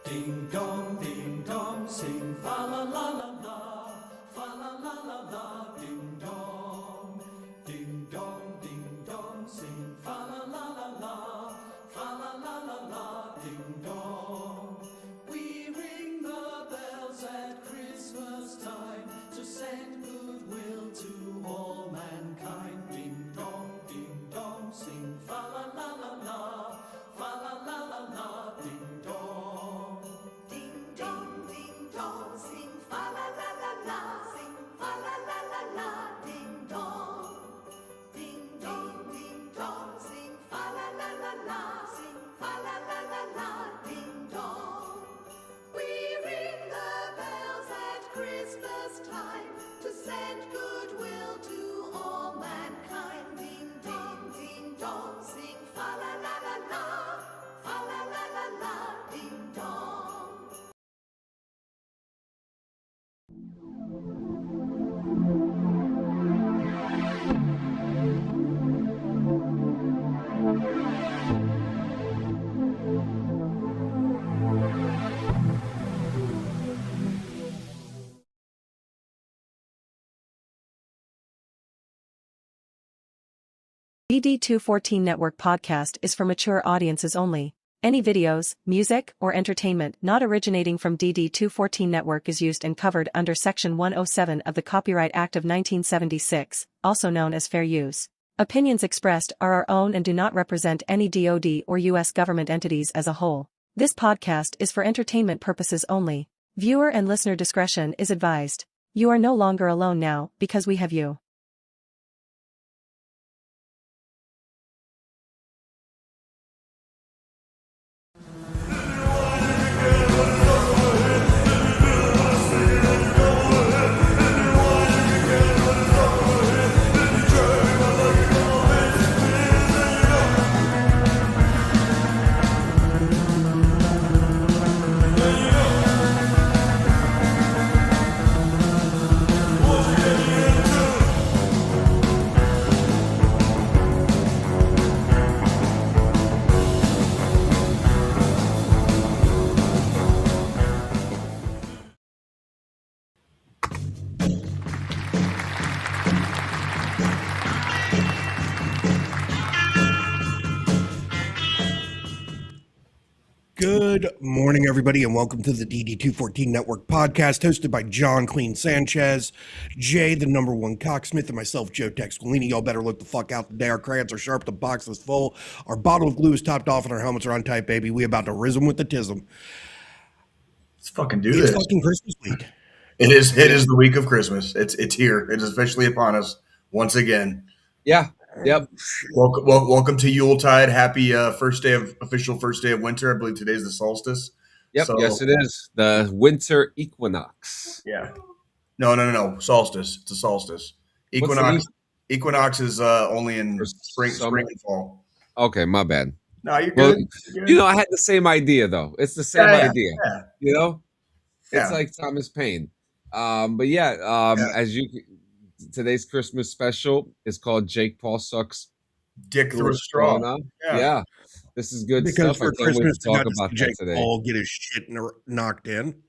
Ding dong, sing fa la la la la, fa la la la la, ding dong, sing fa la la la la, fa la la la la, ding dong. We ring the bells at Christmas time to send goodwill to all mankind. Ding dong, sing fa la la la la, fa la la la la, ding dong. Ding dong, sing fa la la la la, sing fa la la la la, ding dong. Ding dong, sing fa la la la la, sing fa la la la la, ding dong. We ring the bells at Christmas time to send goodwill to all mankind. Ding dong, sing fa la la la la, fa la la la la, ding dong. DD214 Network podcast is for mature audiences only. Any videos, music, or entertainment not originating from DD214 Network is used and covered under Section 107 of the Copyright Act of 1976, also known as fair use. Opinions expressed are our own and do not represent any DoD or U.S. government entities as a whole. This podcast is for entertainment purposes only. Viewer and listener discretion is advised. You are no longer alone now, because we have you. Good morning, everybody, and welcome to the DD214 Network podcast, hosted by John Clean Sanchez, Jay, the number one cocksmith, and myself, Joe Squillini. Y'all better look the fuck out today. Our crayons are sharp, the box is full, our bottle of glue is topped off, and our helmets are on tight, baby. We about to rism with the tism. Let's fucking do this. It's fucking Christmas week. It is the week of Christmas. It's here. It is officially upon us once again. Yeah. Yep. Welcome to Yuletide. Happy official first day of winter. I believe today's the solstice. Yep. So, yes, it is. The winter equinox. Yeah. No. Solstice. It's a solstice. Equinox is only in spring and fall. Okay, my bad. No, you're good. You know, I had the same idea though. It's the same idea. Yeah. You know? It's like Thomas Paine. As today's Christmas special is called Jake Paul Sucks Dick Through a Straw. Yeah. This is good because stuff. For Christmas, talk about Jake that today. Paul get his shit knocked in.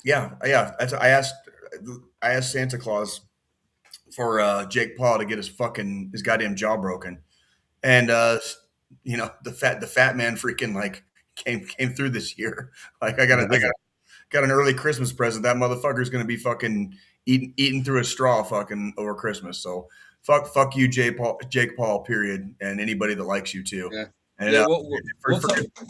Yeah. I asked Santa Claus for Jake Paul to get his goddamn jaw broken, and the fat man freaking like came through this year. Like I got an early Christmas present. That motherfucker's gonna be fucking eating through a straw fucking over Christmas. So fuck you, Jake Paul, period, and anybody that likes you too. Yeah. And for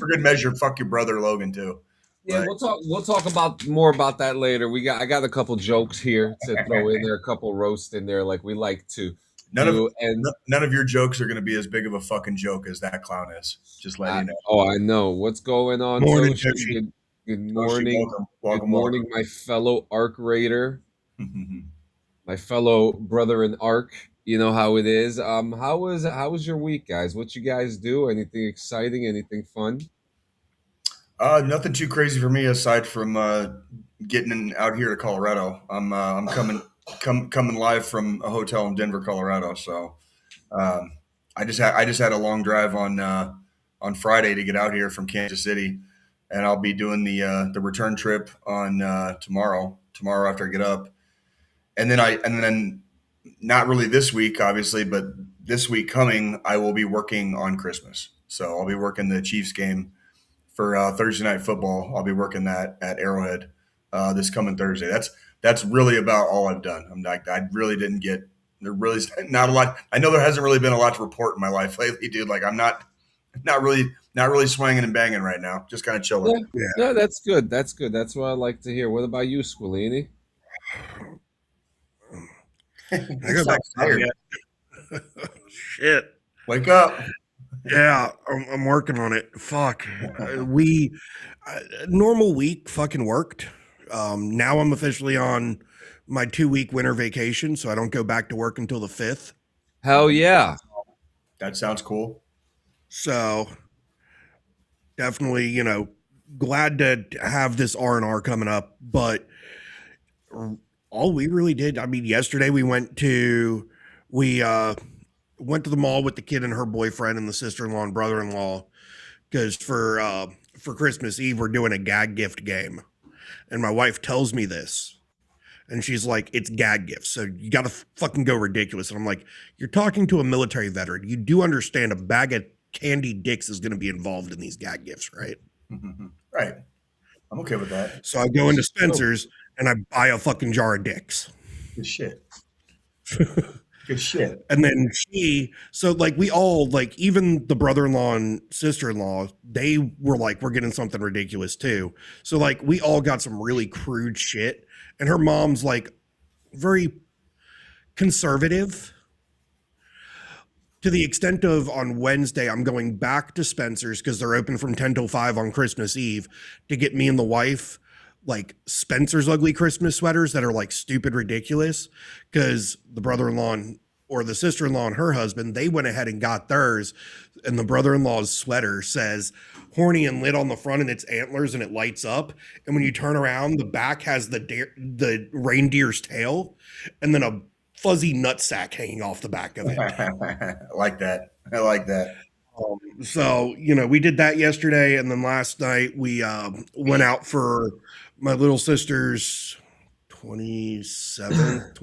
good measure, fuck your brother Logan too. Yeah, right? We'll talk more about that later. I got a couple jokes here to throw in there, a couple roasts in there, like we like to. None of your jokes are going to be as big of a fucking joke as that clown is. Just let you know. Oh, I know what's going on. Morning, Good morning. Welcome. Good morning, my fellow Arc Raider, my fellow brother in Arc. You know how it is. How was your week, guys? What you guys do? Anything exciting? Anything fun? Nothing too crazy for me aside from getting out here to Colorado. I'm coming live from a hotel in Denver, Colorado. So I just had a long drive on Friday to get out here from Kansas City, and I'll be doing the return trip on tomorrow after I get up, and then not really this week, obviously, but this week coming, I will be working on Christmas. So I'll be working the Chiefs game for Thursday Night Football. I'll be working that at Arrowhead this coming Thursday. That's really about all I've done. I really didn't get there. Really not a lot. I know there hasn't really been a lot to report in my life lately, dude. Like I'm not really swinging and banging right now. Just kind of chilling. Yeah. No, that's good. That's good. That's what I like to hear. What about you, Squillini? I go back tired. Shit. Wake up. Yeah, I'm working on it. Fuck. Normal week fucking worked. Now I'm officially on my 2-week winter vacation, so I don't go back to work until the 5th. Hell yeah. That sounds cool. So definitely, glad to have this R&R coming up, but all we really did, yesterday we went to the mall with the kid and her boyfriend and the sister-in-law and brother-in-law because for Christmas Eve we're doing a gag gift game, and my wife tells me this, and she's like, "It's gag gifts, so you got to fucking go ridiculous." And I'm like, "You're talking to a military veteran. You do understand a bag of candy dicks is going to be involved in these gag gifts, right?" Right. I'm okay with that. So I go into Spencer's and I buy a fucking jar of dicks. Good shit. Good shit. And then we all, even the brother-in-law and sister-in-law, they were like, we're getting something ridiculous too. So we all got some really crude shit. And her mom's very conservative to the extent of on Wednesday, I'm going back to Spencer's because they're open from 10 till 5 on Christmas Eve to get me and the wife Spencer's ugly Christmas sweaters that are stupid ridiculous, because the brother-in-law or the sister-in-law and her husband, they went ahead and got theirs, and the brother-in-law's sweater says horny and lit on the front and it's antlers and it lights up, and when you turn around the back has the reindeer's tail and then a fuzzy nutsack hanging off the back of it. I like that. So we did that yesterday, and then last night we went out for my little sister's 28th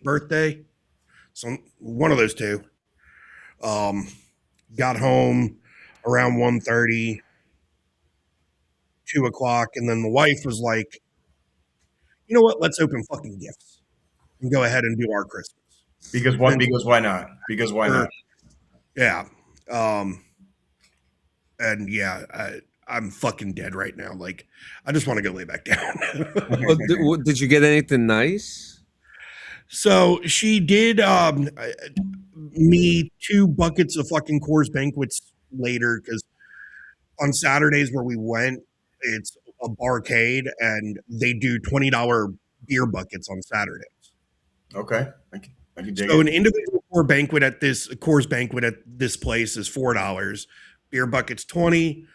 birthday. So one of those two. Got home around 1:30, 2 o'clock, and then the wife was like, "You know what? Let's open fucking gifts and go ahead and do our Christmas." Because why not? Because why not? Yeah. And yeah, I'm fucking dead right now. I just want to go lay back down. Did you get anything nice? So she did me 2 buckets of fucking Coors Banquets later, because on Saturdays where we went, it's a barcade and they do $20 beer buckets on Saturdays. Okay. I can dig So it. an individual Coors Banquet at this place is $4. Beer bucket's $20.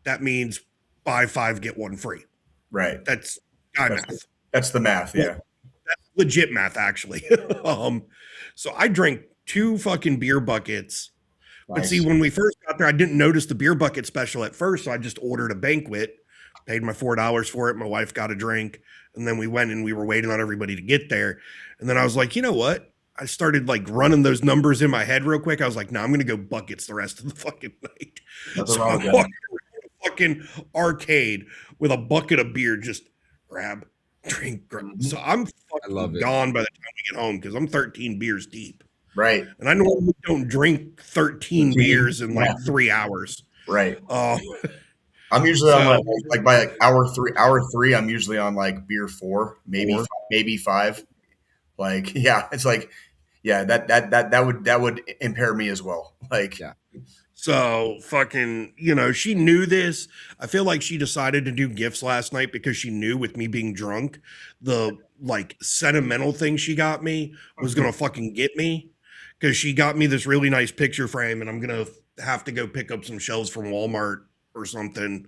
That means buy 5 get 1 free. Right. That's math. That's the math. Yeah. That's legit math, actually. So I drank 2 fucking beer buckets. But Nice. see, when we first got there, I didn't notice the beer bucket special at first, so I just ordered a banquet, paid my $4 for it. My wife got a drink, and then we went and we were waiting on everybody to get there. And then I was like, you know what? I started running those numbers in my head real quick. I was like, no, I'm going to go buckets the rest of the fucking night. Nothing So wrong I'm with that. walking around the fucking arcade with a bucket of beer, just grab, drink. So I'm fucking gone by the time we get home because I'm 13 beers deep. Right. And I normally don't drink 13 beers in 3 hours. Right. I'm usually on by hour three, I'm usually on beer 4, maybe 5. It's that would impair me as well. Yeah. So fucking, she knew this. I feel like she decided to do gifts last night because she knew with me being drunk, the sentimental thing she got me was going to fucking get me, because she got me this really nice picture frame, and I'm going to have to go pick up some shelves from Walmart or something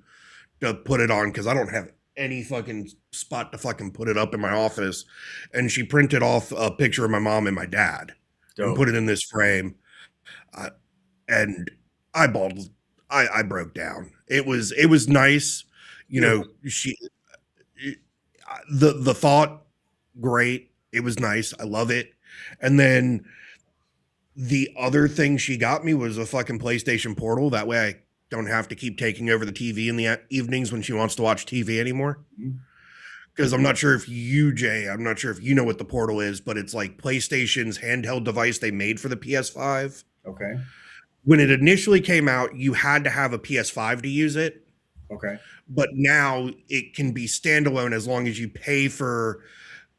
to put it on, because I don't have any fucking spot to fucking put it up in my office. And she printed off a picture of my mom and my dad and put it in this frame. And I broke down. It was nice. You know, the thought, great. It was nice. I love it. And then the other thing she got me was a fucking PlayStation Portal. That way I don't have to keep taking over the TV in the evenings when she wants to watch TV anymore. Because I'm not sure if you, Jay, I'm not sure if you know what the Portal is, but it's like PlayStation's handheld device they made for the PS5. Okay. When it initially came out, you had to have a PS5 to use it. Okay. But now it can be standalone as long as you pay for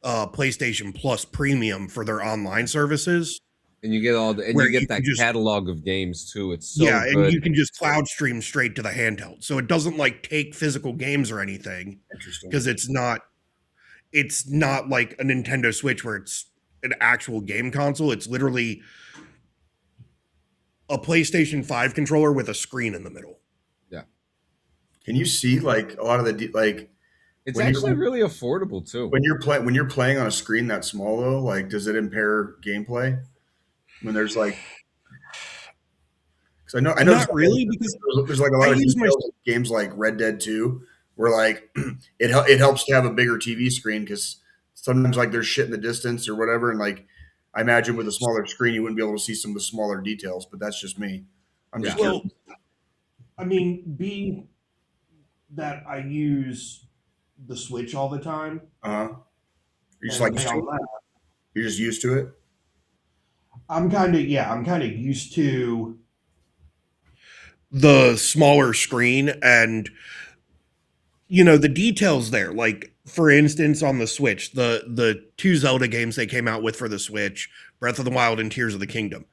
PlayStation Plus Premium for their online services. And you get all the, and you get that catalog of games too. It's so good. And you can just cloud stream straight to the handheld. So it doesn't like take physical games or anything. Interesting. Because it's not like a Nintendo Switch where it's an actual game console. It's literally a PlayStation 5 controller with a screen in the middle. Yeah. Can you see like a lot of the like? It's actually really affordable too. When you're playing on a screen that small though, like does it impair gameplay? When there's like, because I know not really, because there's like a lot of games like Red Dead 2 where like it helps to have a bigger TV screen because sometimes like there's shit in the distance or whatever, and like I imagine with a smaller screen you wouldn't be able to see some of the smaller details, but that's just me. I'm just curious. I mean, being that I use the Switch all the time. You're just like you're just used to it. I'm kind of used to the smaller screen and the details there. Like for instance, on the Switch, the two Zelda games they came out with for the Switch, Breath of the Wild and Tears of the Kingdom.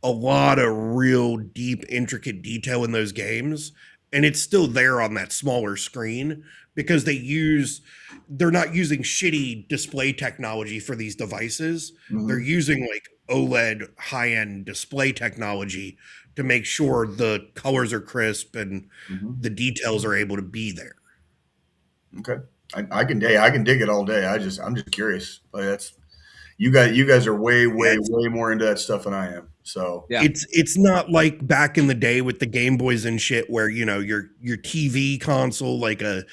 A lot of real deep, intricate detail in those games, and it's still there on that smaller screen because they're not using shitty display technology for these devices. Mm-hmm. They're using like OLED high-end display technology to make sure the colors are crisp and the details are able to be there. Okay. I can dig it all day. I'm just curious. Like that's you guys are way more into that stuff than I am. So yeah, it's not like back in the day with the Game Boys and shit where your TV console like a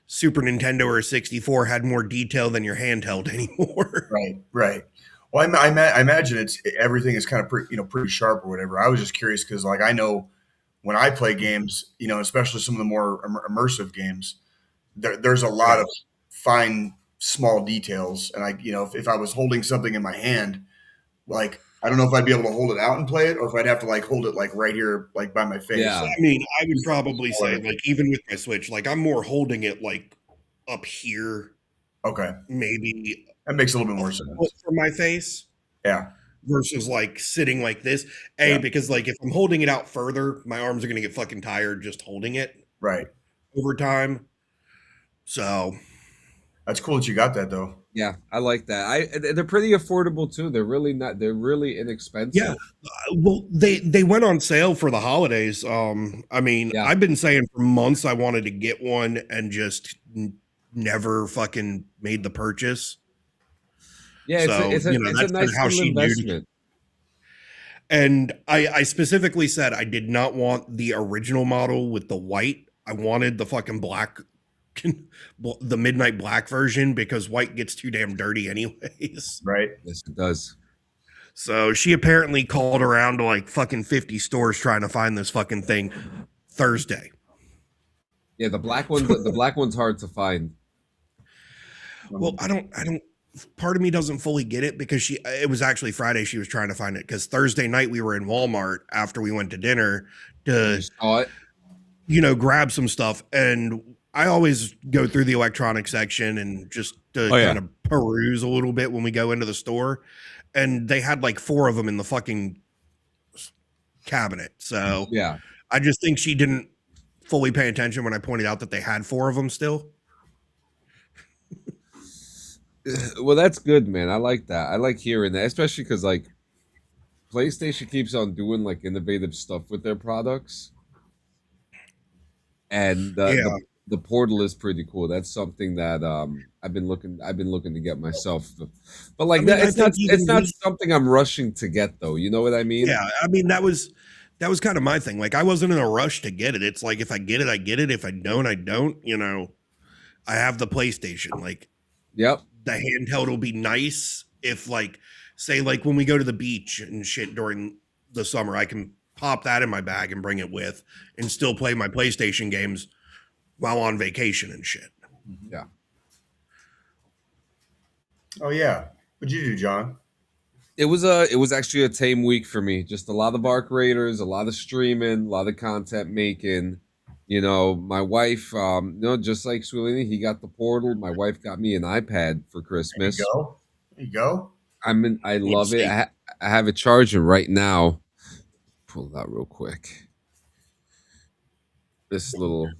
Super Nintendo or a 64 had more detail than your handheld anymore. Right. Well, I imagine everything is kind of pretty sharp or whatever. I was just curious because like I know when I play games, especially some of the more immersive games, there's a lot of fine small details, and if I was holding something in my hand, like I don't know if I'd be able to hold it out and play it, or if I'd have to like hold it like right here, like by my face. Yeah. I mean, I would probably say like even with my Switch, like I'm more holding it like up here. Okay. Maybe that makes a little bit more sense for my face. Yeah. Versus like sitting like this. Because like if I'm holding it out further, my arms are gonna get fucking tired just holding it. Right. Over time. So that's cool that you got that though. Yeah, I like that. They're pretty affordable too. They're really inexpensive. Yeah. Well, they went on sale for the holidays. I mean, I've been saying for months I wanted to get one and just never fucking made the purchase. Yeah, it's a nice little investment. And I specifically said I did not want the original model with the white. I wanted the fucking black, the midnight black version because white gets too damn dirty anyways. Right. Yes, it does. So she apparently called around to like fucking 50 stores trying to find this fucking thing Thursday. Yeah, the black one's hard to find. Well, I don't part of me doesn't fully get it because it was actually Friday she was trying to find it because Thursday night we were in Walmart after we went to dinner to grab some stuff, and I always go through the electronic section and just to kind of peruse a little bit when we go into the store, and they had like 4 of them in the fucking cabinet. So yeah, I just think she didn't fully pay attention when I pointed out that they had 4 of them still. Well, that's good, man. I like that. I like hearing that, especially because like PlayStation keeps on doing like innovative stuff with their products, and the Portal is pretty cool. That's something that I've been looking to get myself. But like it's not something I'm rushing to get though. You know what I mean? Yeah, I mean that was That was kind of my thing. Like, I wasn't in a rush to get it. It's like, if I get it, I get it. If I don't, I don't. You know, I have the PlayStation. Like, Yep. the handheld will be nice if, like, say, like when we go to the beach and shit during the summer, I can pop that in my bag and bring it with and still play my PlayStation games while on vacation and shit. Yeah. Oh yeah. What'd you do, John? It was actually a tame week for me. Just a lot of Arc Raiders, a lot of streaming, a lot of content making. You know, my wife, just like Squillini, he got the Portal. My wife got me an iPad for Christmas. There you go. There you go. I love it. I have it charging right now. Pull it out real quick. This little,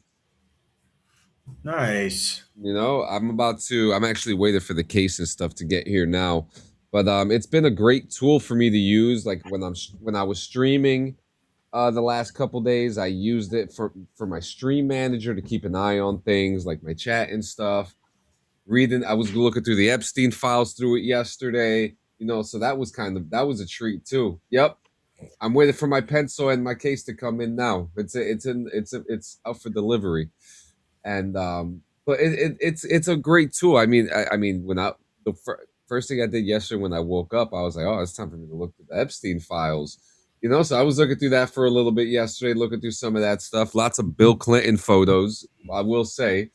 Nice. I'm actually waiting for the case and stuff to get here now. But it's been a great tool for me to use. Like when I was streaming the last couple days, I used it for my stream manager to keep an eye on things like my chat and stuff. I was looking through the Epstein files through it yesterday. So that was a treat too. Yep. I'm waiting for my pencil and my case to come in now. It's up for delivery. And but it's a great tool. I mean when first thing I did yesterday when I woke up, I was like, oh, it's time for me to look through the Epstein files. So I was looking through that for a little bit yesterday, looking through some of that stuff. Lots of Bill Clinton photos, I will say.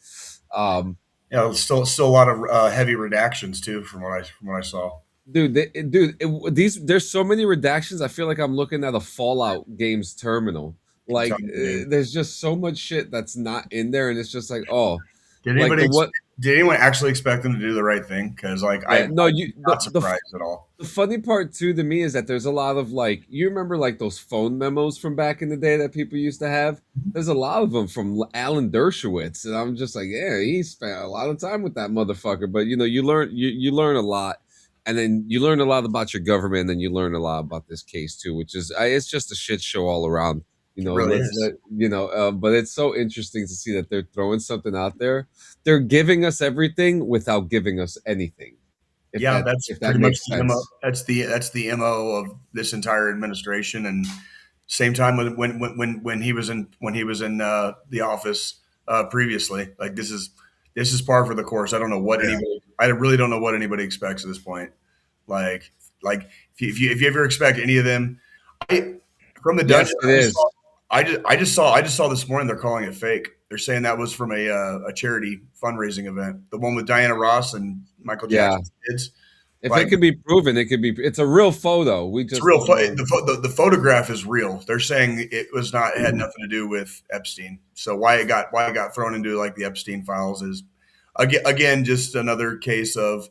Yeah, still a lot of heavy redactions too, from what I saw. Dude, there's so many redactions. I feel like I'm looking at a Fallout games terminal. Like, there's just so much shit that's not in there, and it's just like, oh. Did anyone actually expect them to do the right thing? Because I'm not surprised at all. The funny part too to me is that there's a lot of you remember those phone memos from back in the day that people used to have. There's a lot of them from Alan Dershowitz, and I'm just like, yeah, he spent a lot of time with that motherfucker. But you learn a lot, and then you learn a lot about your government, and then you learn a lot about this case too, which is it's just a shit show all around. Really but it's so interesting to see that they're throwing something out there. They're giving us everything without giving us anything. That's pretty much the MO. That's the MO of this entire administration. And same time when he was in the office previously, like this is par for the course. I don't know what I really don't know what anybody expects at this point. Like if you ever expect any of them, from the dungeon. Yes, I just saw this morning they're calling it fake. They're saying that was from a charity fundraising event, the one with Diana Ross and Michael Jackson's kids. If it could be proven, it's a real photo. It's real. The photograph is real. They're saying it had nothing to do with Epstein. So why it got thrown into the Epstein files is again just another case of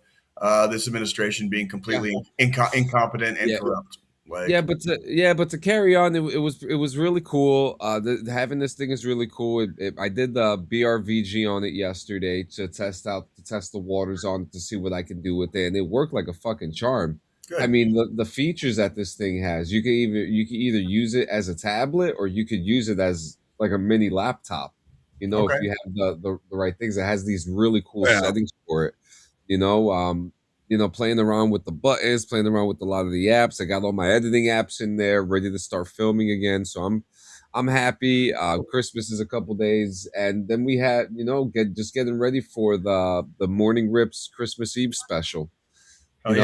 this administration being completely incompetent and corrupt. But to carry on, it was really cool. Having this thing is really cool. I did the BRVG on it yesterday to test the waters on it to see what I can do with it, and it worked like a fucking charm. Good. I mean, the features that this thing has, you can either use it as a tablet or you could use it as like a mini laptop. If you have the right things, it has these really cool settings for it. Playing around with the buttons, playing around with a lot of the apps. I got all my editing apps in there, ready to start filming again. So I'm happy. Christmas is a couple days, and then we had getting ready for the Morning Rips Christmas Eve special. I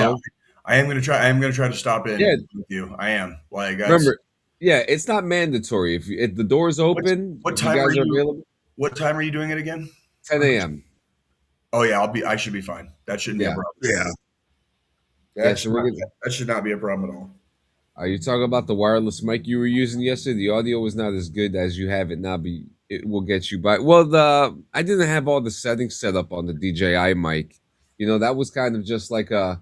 am gonna try to stop in with you. I am remember. Yeah, it's not mandatory. If the door's open, what time are you available? What time are you doing it again? 10 a.m. Oh yeah, I should be fine. That shouldn't be a problem. That should not be a problem at all. Are you talking about the wireless mic you were using yesterday? The audio was not as good as you have it now. It will get you by. Well, I didn't have all the settings set up on the DJI mic. That was kind of just like a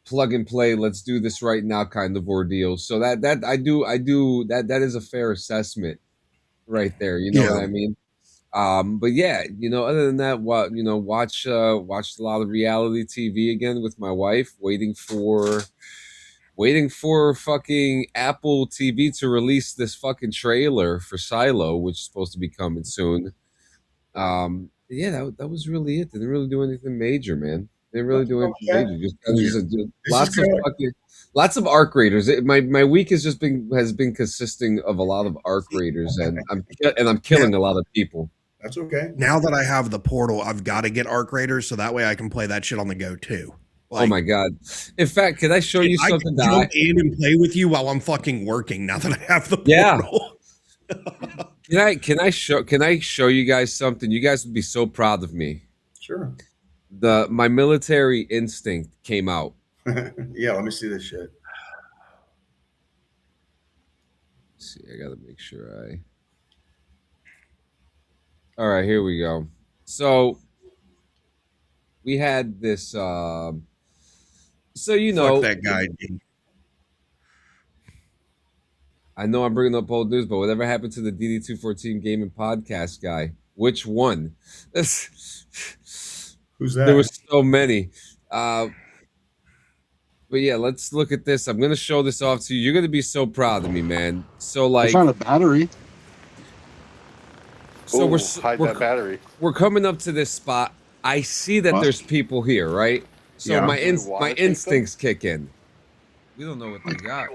plug and play. Let's do this right now kind of ordeal. So that I do that is a fair assessment right there. You know what I mean? But yeah, other than that, watched a lot of reality TV again with my wife, waiting for fucking Apple TV to release this fucking trailer for Silo, which is supposed to be coming soon. That was really it. Didn't really do anything major, man. They really do anything major. Yeah. Lots of arc raiders. My week has been consisting of a lot of arc raiders, and I'm killing a lot of people. That's okay. Now that I have the portal, I've got to get arc raiders so that way I can play that shit on the go too. Like, oh my god! In fact, can I show you something? I can jump in and play with you while I'm fucking working. Now that I have the portal. Can I show you guys something? You guys would be so proud of me. Sure. My military instinct came out. Yeah, let me see this shit. Let's see, I gotta make sure I. All right, here we go. So we had this. So you know, fuck that guy. Dude. I know I'm bringing up old news, but whatever happened to the DD214 gaming podcast guy? Which one? Who's that? There was so many. But yeah, let's look at this. I'm gonna show this off to you. You're gonna be so proud of me, man. So like, I found a battery. So Ooh, hide that battery. We're coming up to this spot. I see that there's people here, right? So Yeah. my instincts kick in. We don't know what they got.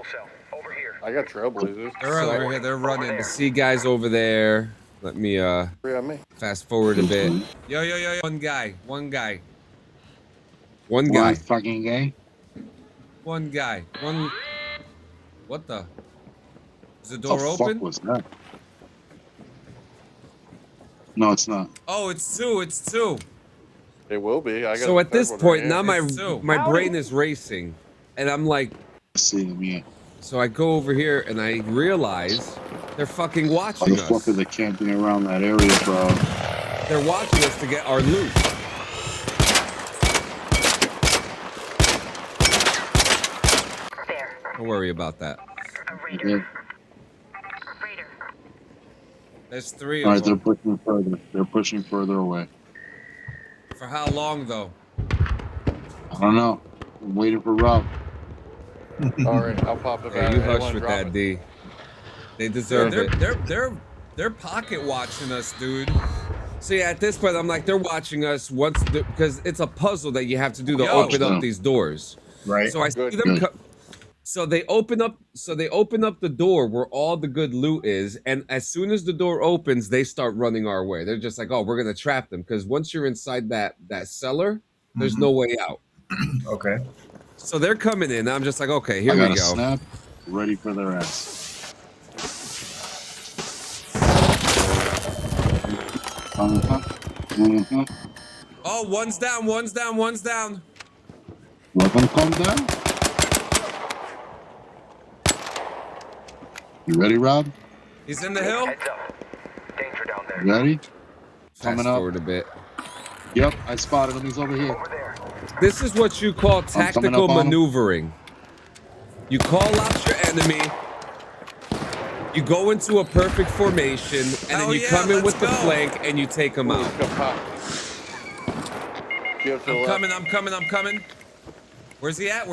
I got trailblazers. They're right over here. They're running. The sea guys over there. Let me Three on me. fast forward a bit. Yo. One guy. Fucking gay. One guy. What the? Is the What door the open? fuck was that? No, it's not. Oh, it's two. It will be. I got So at this point, now It's my brain is racing, and I'm like, I see them, yeah. so I go over here and I realize they're fucking Why watching the fuck are us. they camping around that area, bro? They're watching us to get our loot. Don't worry about that. Yeah. There's three All of right, they're them. pushing further. They're pushing further away. For how long though? I don't know. I'm waiting for Rob. All right, I'll pop it Yeah, back. you I hush wanna with drop that, it. D. They deserve it. They're pocket watching us, dude. See, at this point, I'm like, they're watching us once because it's a puzzle that you have to do to Yo. open up these doors. Right. So I see Good. them. So they open up the door where all the good loot is, and as soon as the door opens, they start running our way. They're just like, "Oh, we're gonna trap them," because once you're inside that cellar, there's no way out. Okay. So they're coming in. I'm just like, "Okay, I here got we a go." snap, ready for their ass. Oh, one's down. Let them come down. You ready, Rob? He's in the hill. You ready? Fast Coming up. forward a bit. Yep, I spotted him. He's over here. This is what you call coming tactical up on him. maneuvering. You call out your enemy. You go into a perfect formation, and then Hell you yeah, come in with let's the go. flank, and you take them out. Good pop. Give it to the I'm left. coming. Where's he at?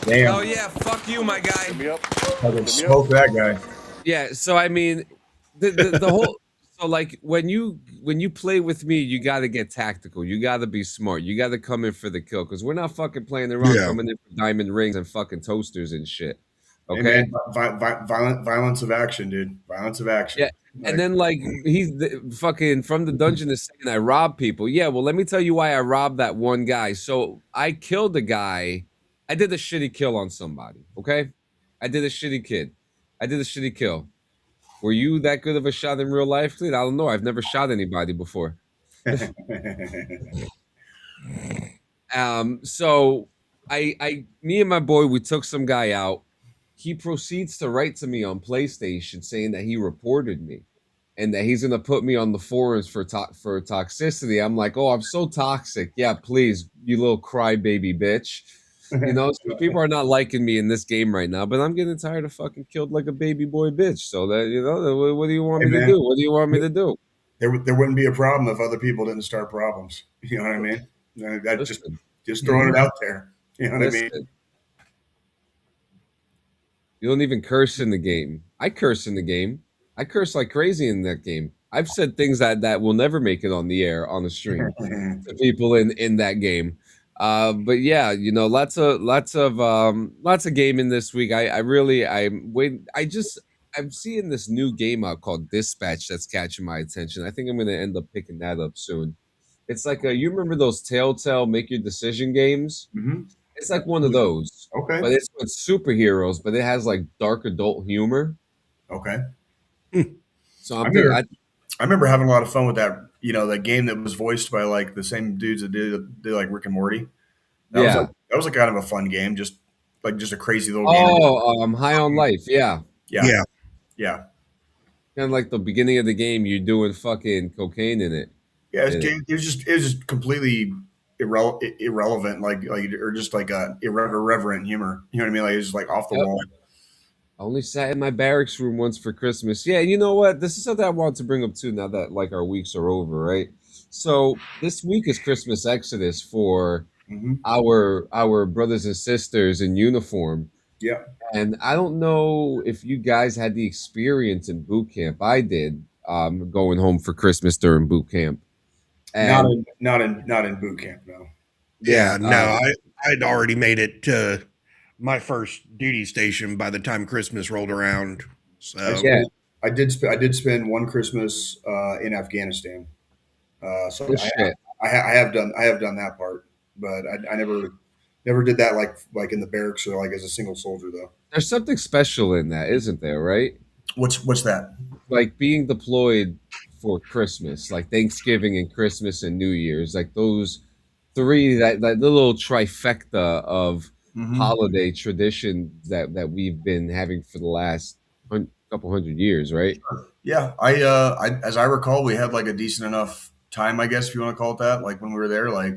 Damn. Oh yeah, fuck you, my guy. Give me up. Fucking smoke that guy. Yeah, so I mean, the whole so like when you play with me, you got to get tactical. You got to be smart. You got to come in for the kill because we're not fucking playing around, coming in for diamond rings and fucking toasters and shit. Okay, Hey, man, violence of action, dude. Violence of action. Yeah. And then like he's fucking from the dungeon is saying I rob people. Yeah, well, let me tell you why I robbed that one guy. So I killed a guy. I did a shitty kill on somebody. Okay, I did a shitty kill. Were you that good of a shot in real life, Clean? I don't know. I've never shot anybody before. So me and my boy, we took some guy out. He proceeds to write to me on PlayStation saying that he reported me and that he's gonna put me on the forums for toxicity. I'm like, oh, I'm so toxic. Yeah, please, you little crybaby bitch. You know, so people are not liking me in this game right now, but I'm getting tired of fucking killed like a baby boy bitch. So that, you know, what do you want me to do? What do you want me to do? There wouldn't be a problem if other people didn't start problems. You know what I mean? That just throwing it out there. You know what I mean? You don't even curse in the game. I curse in the game. I curse like crazy in that game. I've said things that will never make it on the air on the stream to people in that game. But yeah, lots of gaming this week. I'm waiting. I'm seeing this new game out called Dispatch that's catching my attention. I think I'm gonna end up picking that up soon. It's like you remember those Telltale make your decision games? Mm-hmm. It's like one of those, Okay. but it's with superheroes, but it has like dark adult humor. Okay. So I remember having a lot of fun with that. That game that was voiced by like the same dudes that do like Rick and Morty. That was a kind of a fun game, just a crazy little game. Oh, High on Life, yeah. Yeah. Kind of like the beginning of the game, you're doing fucking cocaine in it. Yeah, it was just completely irrelevant, or just like irreverent humor. You know what I mean? Like it was just like off the wall. I only sat in my barracks room once for Christmas. Yeah, you know what? This is something I want to bring up too. Now that like our weeks are over, right? So this week is Christmas Exodus for our brothers and sisters in uniform. Yeah. And I don't know if you guys had the experience in boot camp. I did, going home for Christmas during boot camp. And not in boot camp, no. Yeah, no, I'd already made it to my first duty station by the time Christmas rolled around. So yeah, I did spend one Christmas in Afghanistan. So I have done that part, but I never did that like in the barracks or like as a single soldier though. There's something special in that, isn't there? Right? What's that? Like being deployed for Christmas, like Thanksgiving and Christmas and New Year's, like those three, that little trifecta of holiday tradition that we've been having for the last couple hundred years, right? Yeah, I as I recall, we had like a decent enough time, I guess if you want to call it that. Like when we were there, like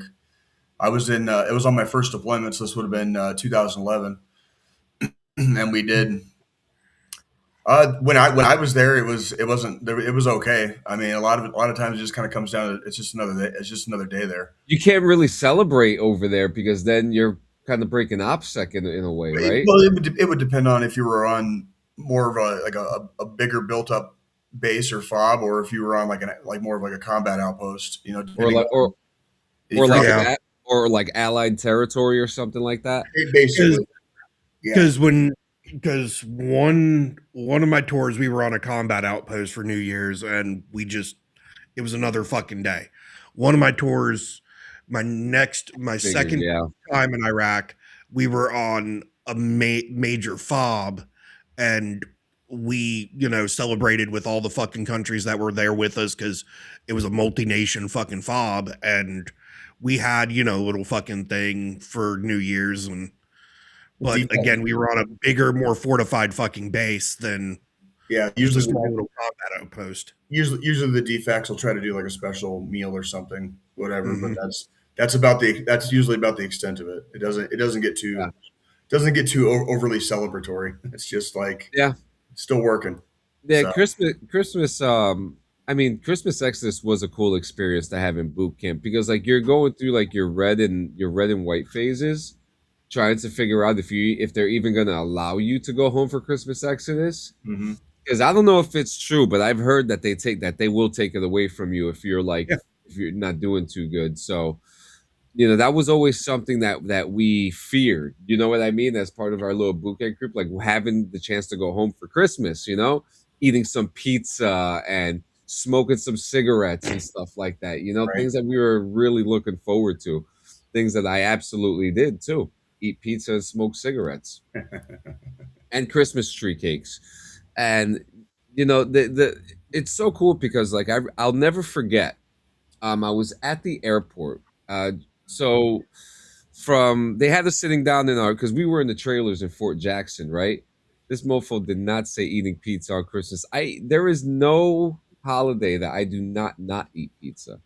I was in, it was on my first deployment, so this would have been 2011, and we did. When I was there, it was okay. I mean, a lot of times it just kind of comes down to it's just another day. It's just another day there. You can't really celebrate over there because then you're kind of breaking OPSEC in a way, right? Well, it would depend on if you were on more of a bigger built up base or fob, or if you were on like more of like a combat outpost, or like allied territory or something like that. Basically, because one of my tours, we were on a combat outpost for New Year's, and it was another fucking day. One of my tours, my second time in Iraq, we were on a major fob, and we celebrated with all the fucking countries that were there with us because it was a multi-nation fucking fob, and we had a little fucking thing for New Year's. But again, we were on a bigger, more fortified fucking base than usually a small little combat outpost. Usually the defects will try to do like a special meal or something, whatever. But that's usually about the extent of it. It doesn't get too overly celebratory. It's just like still working. Yeah, so. Christmas. Christmas Exodus was a cool experience to have in boot camp because like you're going through like your red and white phases, trying to figure out if they're even going to allow you to go home for Christmas Exodus. Because I don't know if it's true, but I've heard that they will take it away from you if you're if you're not doing too good. So, that was always something that we feared. You know what I mean? As part of our little boot camp group, like having the chance to go home for Christmas. Eating some pizza and smoking some cigarettes and stuff like that. Things that we were really looking forward to. Things that I absolutely did too. Eat pizza and smoke cigarettes and Christmas tree cakes. And it's so cool because like I'll never forget. I was at the airport. So they had us sitting down because we were in the trailers in Fort Jackson, right? This mofo did not say eating pizza on Christmas. There is no holiday that I do not eat pizza.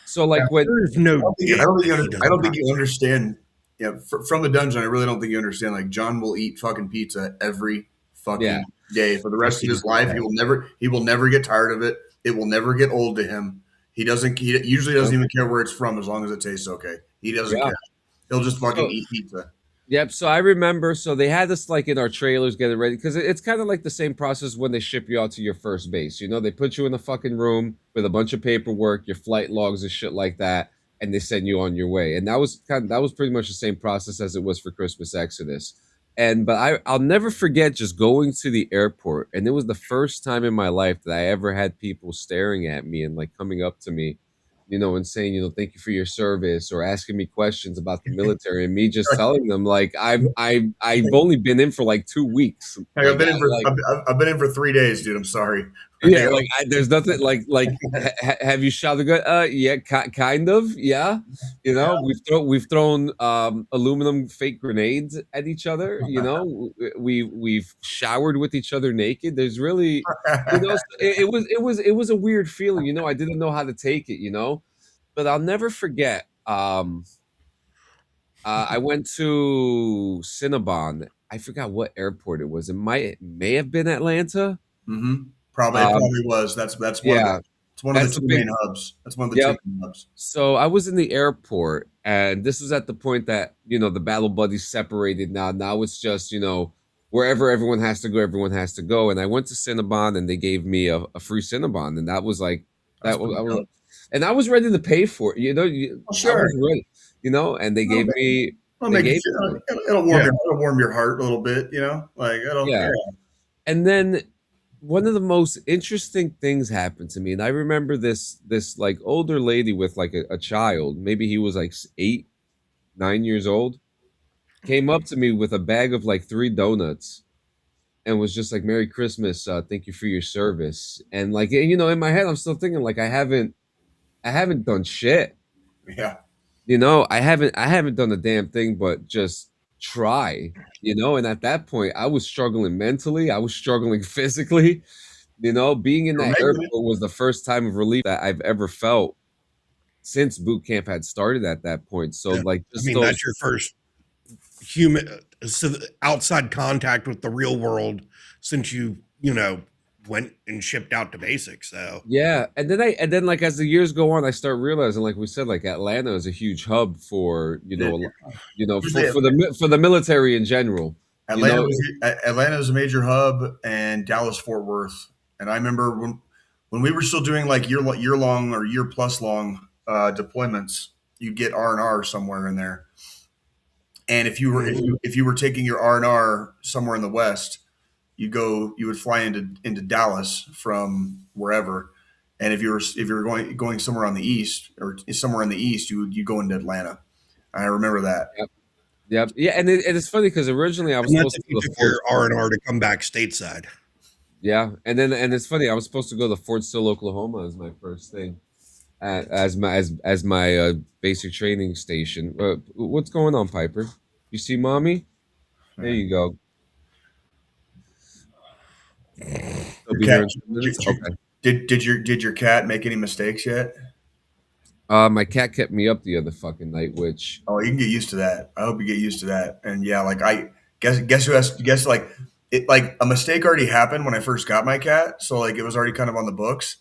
So like when there's no, I don't think you understand. Yeah, from the dungeon, I really don't think you understand. Like John will eat fucking pizza every fucking day for the rest of his life. He will never get tired of it. It will never get old to him. He usually doesn't even care where it's from as long as it tastes okay. He doesn't care. He'll just fucking eat pizza. Yep. So I remember. So they had us like in our trailers, get it ready because it's kind of like the same process when they ship you out to your first base. You know, they put you in a fucking room with a bunch of paperwork, your flight logs and shit like that, and they send you on your way. And that was pretty much the same process as it was for Christmas Exodus. I'll never forget just going to the airport, and it was the first time in my life that I ever had people staring at me and like coming up to me, and saying, thank you for your service or asking me questions about the military, and me just telling them like I've only been in for like 2 weeks. Like, Like, I've been in for 3 days, dude. I'm sorry. yeah, like there's nothing like have you shot a gun? Yeah, kind of. Yeah, we've thrown aluminum fake grenades at each other. We've showered with each other naked. There's really, it was a weird feeling. I didn't know how to take it. But I'll never forget. I went to Cinnabon. I forgot what airport it was. It may have been Atlanta. Mm-hmm. Probably, it probably was. That's one. Yeah, it's one of the two main hubs. That's one of the two main hubs. So I was in the airport, and this was at the point that the battle buddies separated. Now it's just wherever everyone has to go. And I went to Cinnabon, and they gave me a free Cinnabon, and that was like and I was ready to pay for it. Sure. I was ready, and they gave me. It'll warm your heart a little bit, like yeah. And then one of the most interesting things happened to me, and I remember this like older lady with like a child, maybe he was like 8, 9 years old, came up to me with a bag of like 3 donuts and was just like, "Merry Christmas, thank you for your service." And like, in my head, I'm still thinking like, I haven't done shit. Yeah. I haven't done a damn thing but just try, and at that point I was struggling mentally, I was struggling physically. Being in that airport was the first time of relief that I've ever felt since boot camp had started at that point. So like, that's your first human outside contact with the real world since you went and shipped out to basics. So yeah, and then like as the years go on, I start realizing, like we said, like Atlanta is a huge hub for for the military in general. Atlanta is a major hub, and Dallas Fort Worth. And I remember when we were still doing like year long or year plus long deployments, you'd get R&R somewhere in there. And if you were taking your R&R somewhere in the West, you would fly into Dallas from wherever, and if you were going somewhere on the east or somewhere in the east, you go into Atlanta. I remember that. Yep. Yeah, and it's funny because originally I was supposed to go to your R&R to come back stateside. Yeah, and it's funny, I was supposed to go to Fort Sill, Oklahoma as my first thing, as my basic training station. What's going on, Piper? You see, mommy? There you go. Did your cat make any mistakes yet? My cat kept me up the other fucking night, which you can get used to that. I hope you get used to that. And yeah, like I guess like a mistake already happened when I first got my cat, so like it was already kind of on the books.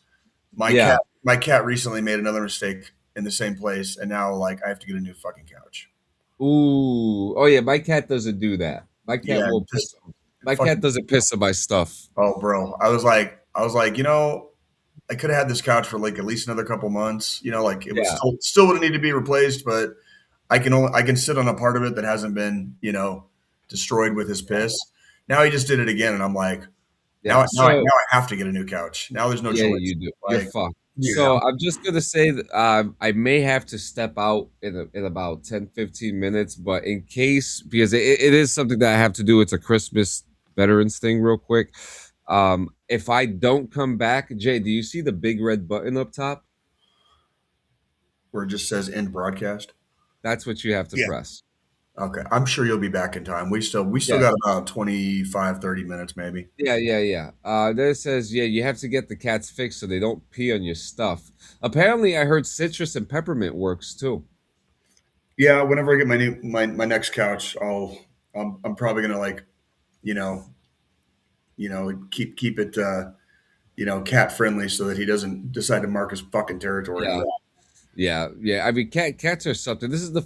My cat recently made another mistake in the same place, and now like I have to get a new fucking couch. Ooh, oh yeah, my cat doesn't do that. My cat won't piss. My cat doesn't piss on my stuff. Oh, bro, I was like, I could have had this couch for like at least another couple months. Like it was still would need to be replaced, but I can sit on a part of it that hasn't been destroyed with his piss. Now he just did it again, and I'm like, now I have to get a new couch. Now there's no choice. Yeah, you do. You're fucked. Yeah. So I'm just going to say that I may have to step out in about 10, 15 minutes, but in case, because it is something that I have to do, it's a Christmas veterans thing real quick. If I don't come back, Jay, do you see the big red button up top? Where it just says end broadcast? That's what you have to press. Okay. I'm sure you'll be back in time. We still got about 25, 30 minutes maybe. Yeah. There it says, you have to get the cats fixed so they don't pee on your stuff. Apparently, I heard citrus and peppermint works too. Yeah, whenever I get my next couch, I'm probably gonna like, keep it cat friendly so that he doesn't decide to mark his fucking territory. Yeah. I mean, cats are something. This is the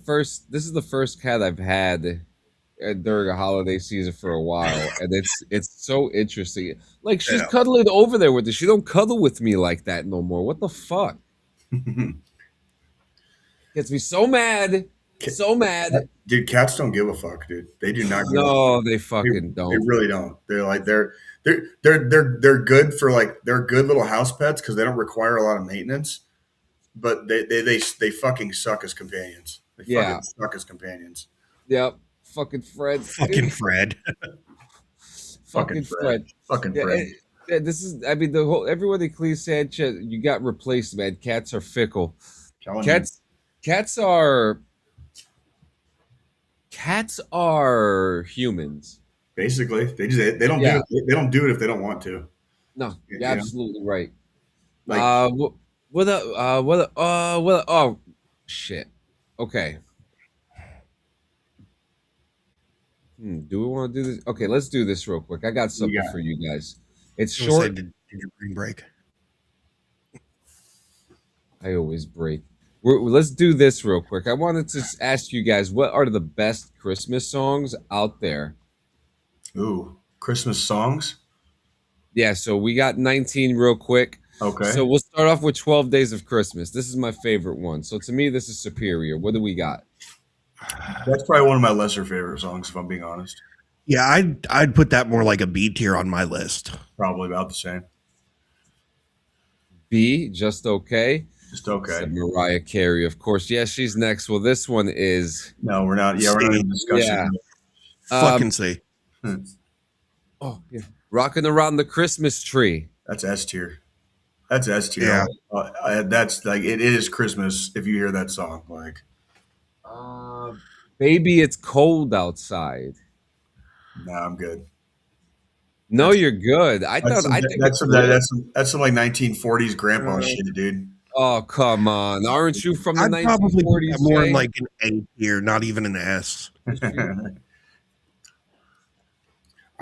first cat I've had during a holiday season for a while, and it's so interesting. Like she's cuddling over there with us. She don't cuddle with me like that no more. What the fuck? Gets me so mad. So mad. Dude, cats don't give a fuck, dude. They do not give a fuck. No, they fucking They don't. really don't. They're like they're good for like they're good little house pets because they don't require a lot of maintenance. But they fucking suck as companions. They fucking suck as companions. Yep. Fucking Fred. Fucking Fred. Fucking Fred. Fucking Fred. This is, I mean, the whole everyone in Cleveland Sanchez, you got replaced, man. Cats are fickle. Cats are humans. Basically, they don't do it. They don't do it if they don't want to. No, you're absolutely right. Like, oh shit. Okay. Do we want to do this? Okay, let's do this real quick. I got something for you guys. It's short. Did your brain break? I always break. Let's do this real quick. I wanted to ask you guys, what are the best Christmas songs out there? Ooh, Christmas songs? Yeah, so we got 19 real quick. Okay. So we'll start off with 12 Days of Christmas. This is my favorite one. So to me, this is superior. What do we got? That's probably one of my lesser favorite songs, if I'm being honest. Yeah, I'd put that more like a B tier on my list. Probably about the same. B, Just Okay. Just Okay. Said Mariah Carey, of course. Yeah, she's next. Well, this one is. No, we're not. Yeah, we're not even discussing. Yeah. Fucking C. Oh, yeah. Rocking Around the Christmas Tree. That's S tier. That's S tier. Yeah. That's like it is Christmas if you hear that song. Like, Baby, It's Cold Outside. Nah, I'm good. No, you're good. That's some like 1940s grandpa shit, dude. Oh, come on. Aren't you from the 1940s? Probably more like an A tier, not even an S.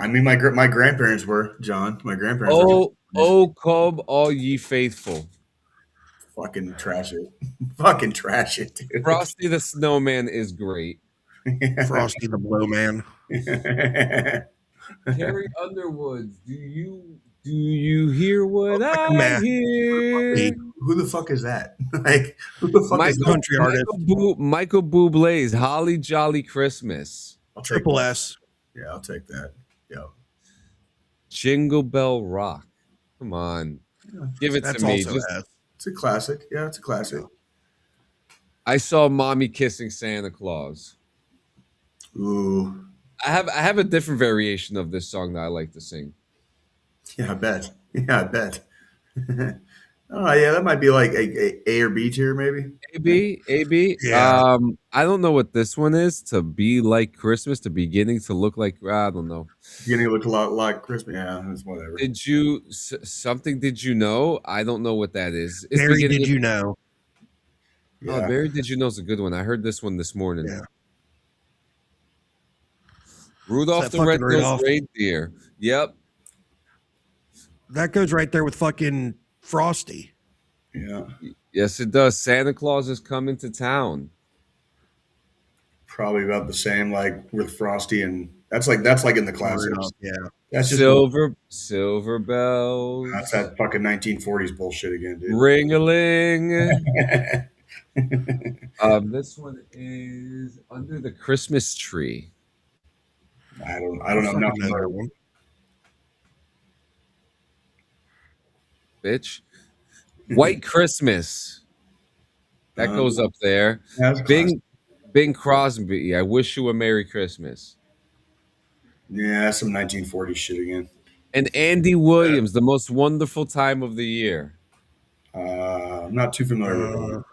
I mean, my grandparents were, John. My grandparents were. Oh, come all ye faithful. Fucking trash it. Fucking trash it, dude. Frosty the Snowman is great. Frosty the Blowman. Carrie Underwood, do you hear what I hear? Who the fuck is that? Like, who the fuck is that? Country artist? Michael Bublé's Holly Jolly Christmas. Triple S. Yeah, I'll take that. Yeah. Jingle Bell Rock. Come on. Give it to me. It's a classic. Yeah, it's a classic. I Saw Mommy Kissing Santa Claus. Ooh. I have a different variation of this song that I like to sing. Yeah, I bet. Yeah, I bet. Oh, yeah, that might be like a or B tier, maybe. A-B. Yeah. I don't know what this one is. To Be Like Christmas, to Beginning to Look Like, I don't know. Beginning to look a lot like Christmas. Yeah, it's whatever. Did you know? I don't know what that is. Barry, did you know? Yeah. Oh, Barry, Did You Know is a good one. I heard this one this morning. Yeah. Rudolph the Red-Nosed Reindeer. Yep. That goes right there with fucking Frosty. Yeah. Yes, it does. Santa Claus is coming to town. Probably about the same, like with Frosty, and that's like in the classics. Yeah. That's just Silver Bells. That's that fucking 1940s bullshit again, dude. Ring-a-ling. This one is Under the Christmas Tree. I don't know nothing about one. Bitch. White Christmas. That goes up there. Bing Crosby, I Wish You a Merry Christmas. Yeah, that's some 1940s shit again. And Andy Williams, The Most Wonderful Time of the Year. I'm not too familiar with that.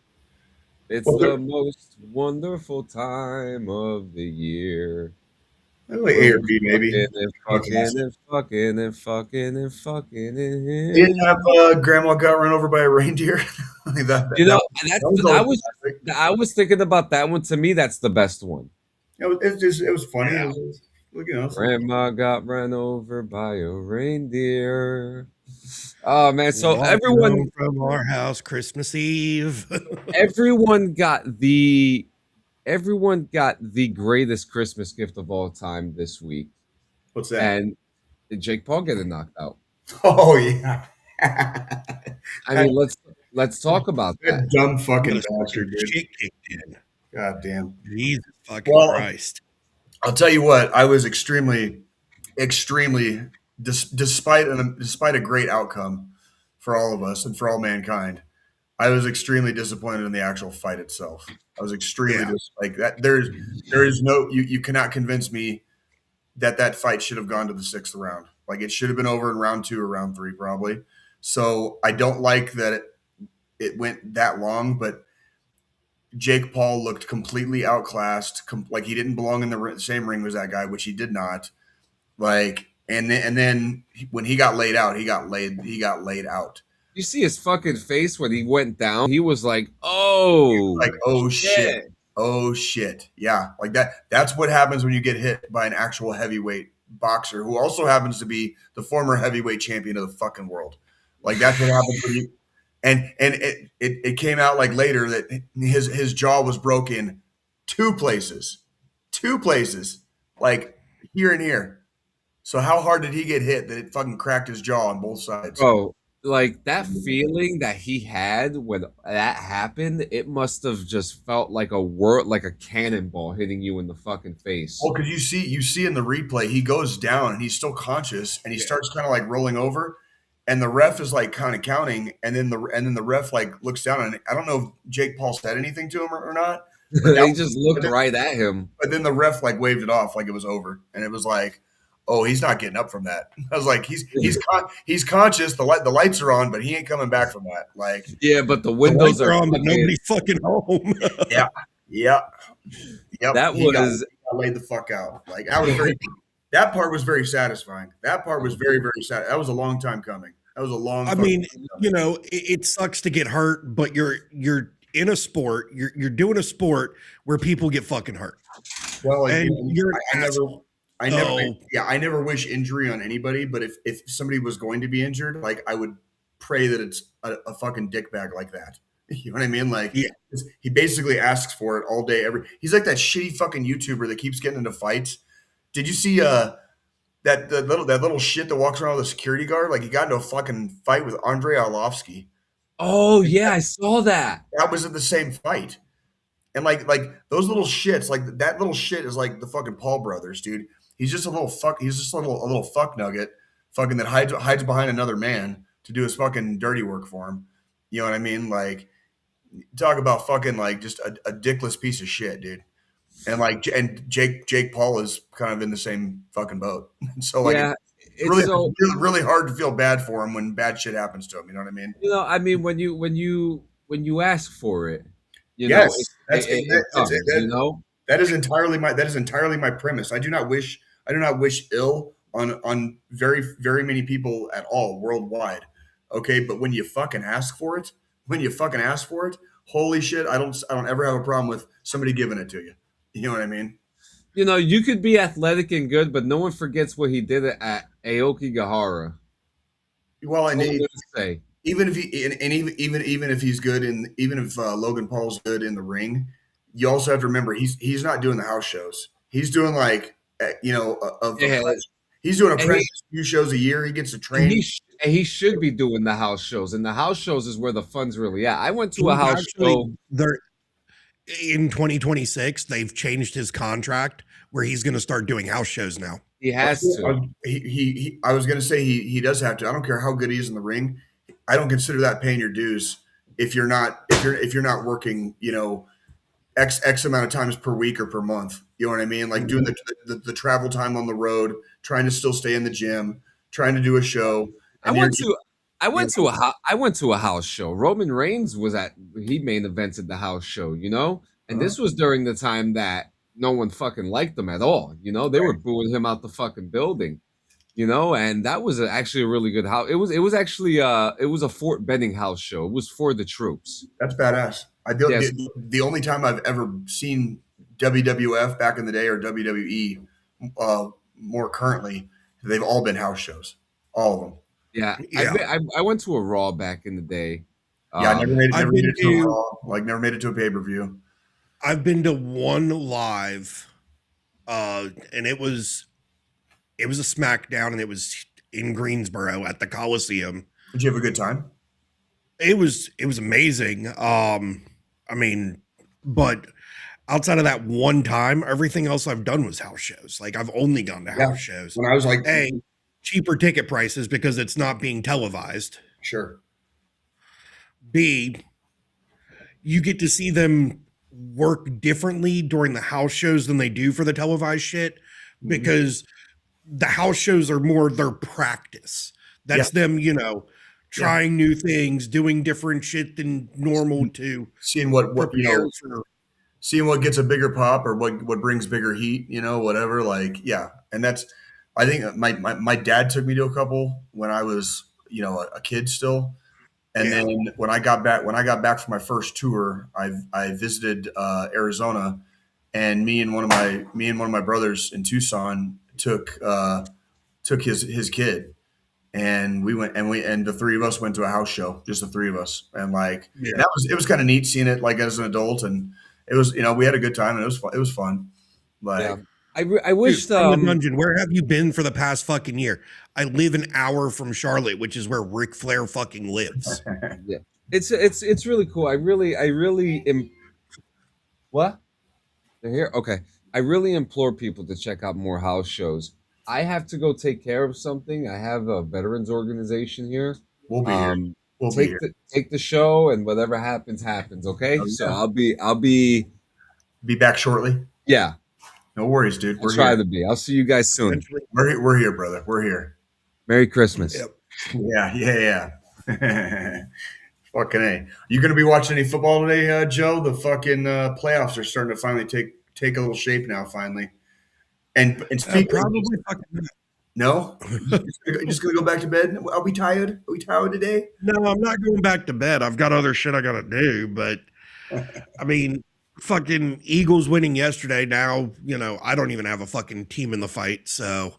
It's the most wonderful time of the year. Like A or B, maybe. Fucking. Didn't have Grandma got run over by a reindeer. Like that, I was thinking about that one. To me, that's the best one. It was funny. Yeah. Grandma got run over by a reindeer. Oh man! So everyone from our house Christmas Eve. Everyone got the everyone got the greatest Christmas gift of all time this week. What's that? And Jake Paul getting knocked out. Oh yeah. I mean, let's talk about that. That dumb fucking bastard, dude. Shit kicked in. God damn. Jesus fucking Christ. I'll tell you what, I was extremely, despite a great outcome for all of us and for all mankind, I was extremely disappointed in the actual fight itself. I was extremely like that. There is no you cannot convince me that fight should have gone to the 6th round. Like it should have been over in round 2 or round 3 probably. So I don't like that it went that long, but Jake Paul looked completely outclassed, like he didn't belong in the same ring as that guy, which he did not. Like, and then when he got laid out, he got laid out. You see his fucking face when he went down. He was like, "Oh, like oh shit, oh shit." Yeah, like that. That's what happens when you get hit by an actual heavyweight boxer who also happens to be the former heavyweight champion of the fucking world. Like that's what happens when you. And it came out like later that his jaw was broken 2 places, like here and here. So how hard did he get hit that it fucking cracked his jaw on both sides? Oh, like that feeling that he had when that happened, it must have just felt like a cannonball hitting you in the fucking face. Well, because you see in the replay, he goes down and he's still conscious and he starts kind of like rolling over. And the ref is like kind of counting, and then the ref like looks down, and I don't know if Jake Paul said anything to him or not. They just looked right at him. But then the ref like waved it off like it was over, and it was like, oh, he's not getting up from that. I was like, he's conscious. The lights are on, but he ain't coming back from that. Like, yeah, but the windows are on, but nobody's fucking home. yeah. That he was got laid the fuck out. Like that part was very satisfying. That part was very, very sad. That was a long time coming. That was a long. I mean, you know, it sucks to get hurt, but you're in a sport. You're doing a sport where people get fucking hurt. Well, and I never wish injury on anybody. But if somebody was going to be injured, like I would pray that it's a fucking dickbag like that. You know what I mean? Like, he basically asks for it all day. He's like that shitty fucking YouTuber that keeps getting into fights. Did you see that little shit that walks around with a security guard? Like he got into a fucking fight with Andrei Arlovsky. Oh yeah, I saw that. That was in the same fight. And like those little shits, like that little shit is like the fucking Paul brothers, dude. He's just a little fuck. He's just a little fuck nugget, fucking that hides behind another man to do his fucking dirty work for him. You know what I mean? Like talk about fucking like just a dickless piece of shit, dude. And Jake Paul is kind of in the same fucking boat. So like, it's really hard to feel bad for him when bad shit happens to him. You know what I mean? You know, I mean when you ask for it, you know, that is entirely my premise. I do not wish ill on very, very many people at all worldwide. Okay, but when you fucking ask for it, holy shit, I don't ever have a problem with somebody giving it to you. You know what I mean? You know, you could be athletic and good, but no one forgets what he did at Aokigahara. Well, and even if he's good, and even if Logan Paul's good in the ring, you also have to remember he's not doing the house shows. He's doing like he's doing a few shows a year. He gets to train. And he should be doing the house shows, and the house shows is where the fun's really at. I went to a house show. In 2026, they've changed his contract where he's going to start doing house shows now. He has to. I was going to say he does have to. I don't care how good he is in the ring. I don't consider that paying your dues if you're not working, you know, X amount of times per week or per month. You know what I mean? Like doing the travel time on the road, trying to still stay in the gym, trying to do a show. I went to a house show. Roman Reigns he main evented the house show, you know? And this was during the time that no one fucking liked him at all. You know, they were booing him out the fucking building, you know? And that was actually a really good house. It was actually it was a Fort Benning house show. It was for the troops. That's badass. The only time I've ever seen WWF back in the day or WWE more currently, they've all been house shows. All of them. Yeah. I went to a Raw back in the day. I never made it to a Raw. Like never made it to a pay-per-view. I've been to one live, and it was a SmackDown, and it was in Greensboro at the Coliseum. Did you have a good time? It was amazing. I mean, but outside of that one time, everything else I've done was house shows. Like I've only gone to house shows. When I was like, A, cheaper ticket prices because it's not being televised. sure. B, you get to see them work differently during the house shows than they do for the televised shit because the house shows are more their practice. That's them, trying new things, doing different shit than normal to seeing what prepare seeing what gets a bigger pop or what brings bigger heat, whatever. Like, yeah. And that's, I think my dad took me to a couple when I was, a kid still. And then when I got back from my first tour, I visited Arizona, and me and one of my brothers in Tucson took his kid, and we went and the three of us went to a house show, just the three of us, and it was kind of neat seeing it like as an adult, and it was we had a good time, and it was fun. Like I wish the dungeon. Where have you been for the past fucking year? I live an hour from Charlotte, which is where Ric Flair fucking lives. Yeah, it's really cool. I really am. What? They're here. Okay. I really implore people to check out more house shows. I have to go take care of something. I have a veterans organization here. We'll be here. We'll take the show, and whatever happens. Okay. Oh, yeah. So I'll be back shortly. Yeah. No worries, dude. We'll try to be. I'll see you guys soon. We're here, brother. We're here. Merry Christmas. Yep. Yeah. Fucking A. You going to be watching any football today, Joe? The fucking playoffs are starting to finally take a little shape now, finally. And speaking probably fucking no? You just going to go back to bed? Are we tired? Are we tired today? No, I'm not going back to bed. I've got other shit I got to do, but I mean, fucking Eagles winning yesterday. Now, I don't even have a fucking team in the fight, so.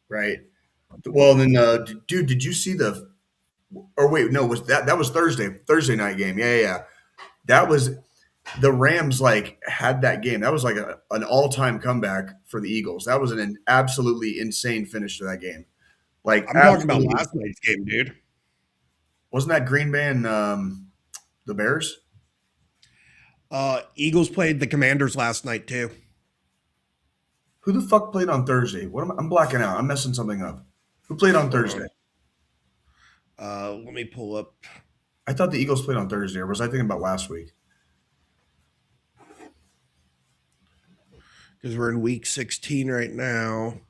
Right. Well, then, dude, did you see wait, no, that was Thursday night game. Yeah. That was the Rams had that game. That was like an all-time comeback for the Eagles. That was an absolutely insane finish to that game. Like I'm talking about last night's game, dude. Wasn't that Green Bay and the Bears? Eagles played the Commanders last night too. Who the fuck played on Thursday? I'm blacking out. I'm messing something up. Who played on Thursday? Let me pull up. I thought the Eagles played on Thursday, or was I thinking about last week? Because we're in week 16 right now.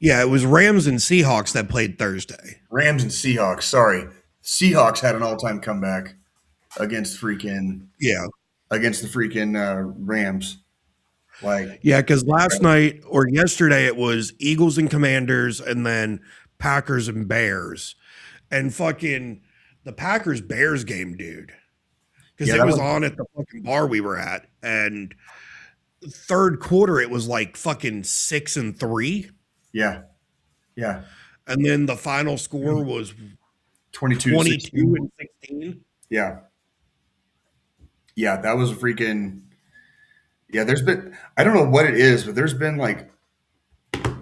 Yeah, it was Rams and Seahawks that played Thursday. Rams and Seahawks. Sorry. Seahawks had an all-time comeback against the freaking Rams. Because last night or yesterday it was Eagles and Commanders and then Packers and Bears. And fucking the Packers Bears game, dude. Because it was on at the fucking bar we were at. And third quarter it was like fucking 6-3. Yeah. And then the final score was 22 and 16. Yeah, that was a freaking. Yeah, there's been, I don't know what it is, but there's been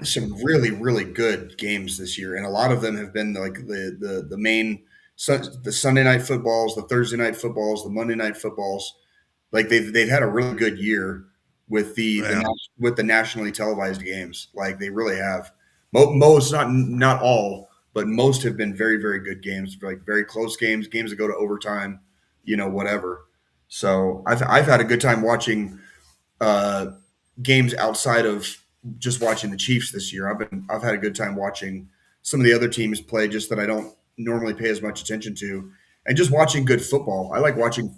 some really, really good games this year, and a lot of them have been the main, the Sunday night footballs, the Thursday night footballs, the Monday night footballs. Like they've had a really good year with the nationally televised games. Like they really have. Most, not all, but most have been very, very good games. Like very close games that go to overtime. Whatever. So I've had a good time watching games outside of just watching the Chiefs this year. I've had a good time watching some of the other teams play, just that I don't normally pay as much attention to, and just watching good football. I like watching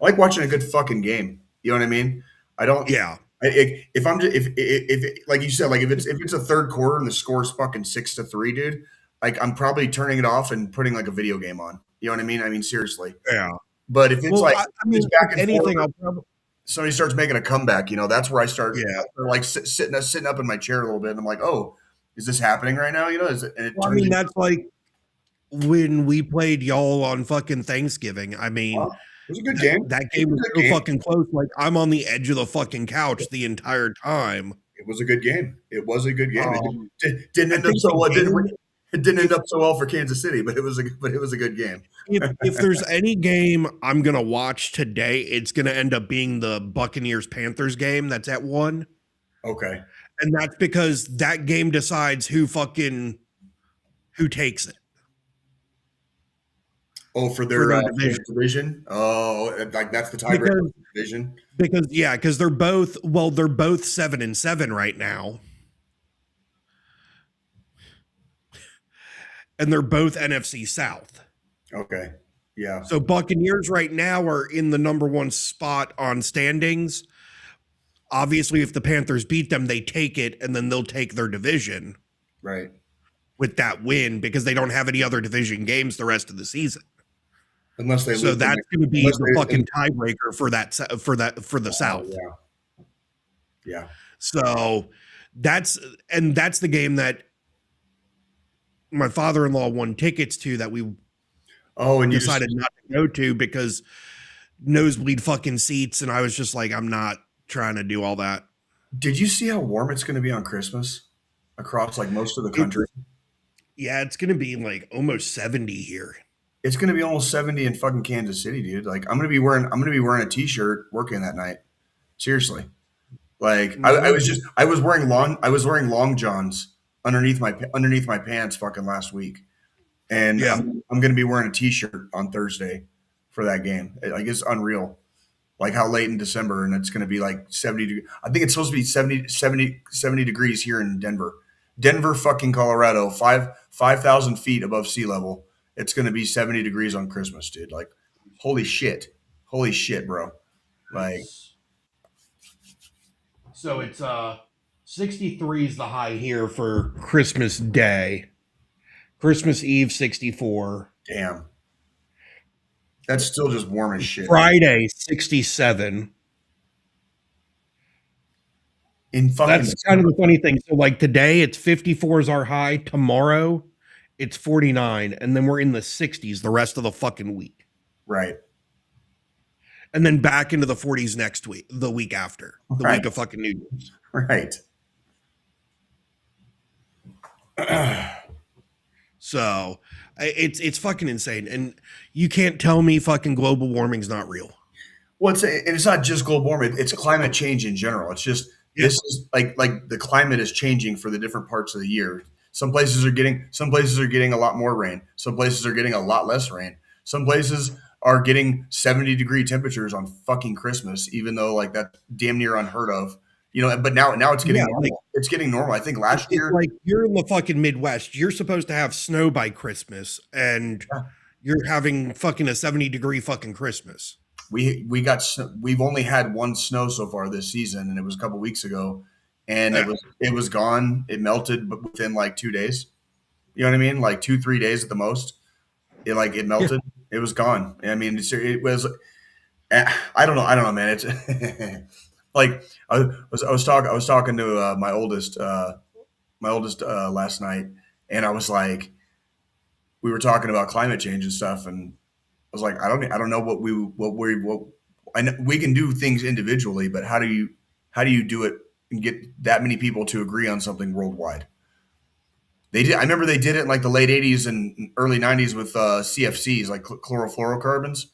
a good fucking game. You know what I mean? I don't. Yeah. If like you said, like if it's a third quarter and the score's fucking 6-3, dude, like I'm probably turning it off and putting like a video game on. You know what I mean? I mean, seriously. Yeah. But if it's it's back and anything, forth, somebody starts making a comeback, that's where I start. Yeah. Like sitting up in my chair a little bit, and I'm like, oh, is this happening right now? That's like when we played y'all on fucking Thanksgiving. I mean, Wow. It was a good game. That game was so fucking close. Like, I'm on the edge of the fucking couch the entire time. It was a good game. It was a good game. It didn't I end up think so the well. game- It didn't end up so well for Kansas City, but it was a good game. if there's any game I'm gonna watch today, it's gonna end up being the Buccaneers Panthers game that's at 1. Okay. And that's because that game decides who takes it. Oh, for their division. Oh, like that's the tiebreaker division. Because they're both 7-7 right now. And they're both NFC South. Okay. Yeah. So Buccaneers right now are in the number 1 spot on standings. Obviously, if the Panthers beat them, they take it, and then they'll take their division. Right. With that win, because they don't have any other division games the rest of the season. Unless they so that's going to be the fucking tiebreaker for the South. Yeah. Yeah. So that's the game that my father-in-law won tickets to that we and decided not to go to because nosebleed fucking seats, and I was just like, I'm not trying to do all that. Did you see how warm it's going to be on Christmas across like most of the country? Yeah, it's going to be like almost 70 here. It's going to be almost 70 in fucking Kansas City, dude. Like I'm going to be wearing a t-shirt working that night. Seriously. Like I was wearing long johns underneath my pants fucking last week. And yeah. I'm going to be wearing a t-shirt on Thursday for that game. Like it's unreal. Like how late in December and it's going to be like 70 I think it's supposed to be 70 degrees here in Denver, fucking Colorado, 5,000 feet above sea level. It's going to be 70 degrees on Christmas, dude. Like, holy shit, bro. Like, so it's 63 is the high here for Christmas Day. Christmas Eve 64. Damn, that's still just warm as shit. Friday 67. That's kind of the funny thing. So like today it's 54 is our high. Tomorrow it's 49, and then we're in the 60s the rest of the fucking week. Right. And then back into the 40s next week, the week after, the week of fucking New Year's. Right. So it's fucking insane, and you can't tell me fucking global warming's not real. Well, it's not just global warming; it's climate change in general. It's just this is like the climate is changing for the different parts of the year. Some places are getting a lot more rain. Some places are getting a lot less rain. Some places are getting 70-degree temperatures on fucking Christmas, even though like that's damn near unheard of. You know, but now it's getting normal. Like, it's getting normal. I think last year, like you're in the fucking Midwest, you're supposed to have snow by Christmas, and you're having fucking a 70-degree fucking Christmas. We've only had one snow so far this season, and it was a couple weeks ago, and it was gone. It melted, but within like 2 days. You know what I mean? Like 2-3 days at the most. It melted. Yeah. It was gone. I mean, it was. I don't know, man. It's like I was talking to my oldest last night, and I was like, we were talking about climate change and stuff, and I was like, I don't know I know we can do things individually, but how do you do it and get that many people to agree on something worldwide? I remember they did it in like the late 80s and early 90s with CFCs, like chlorofluorocarbons,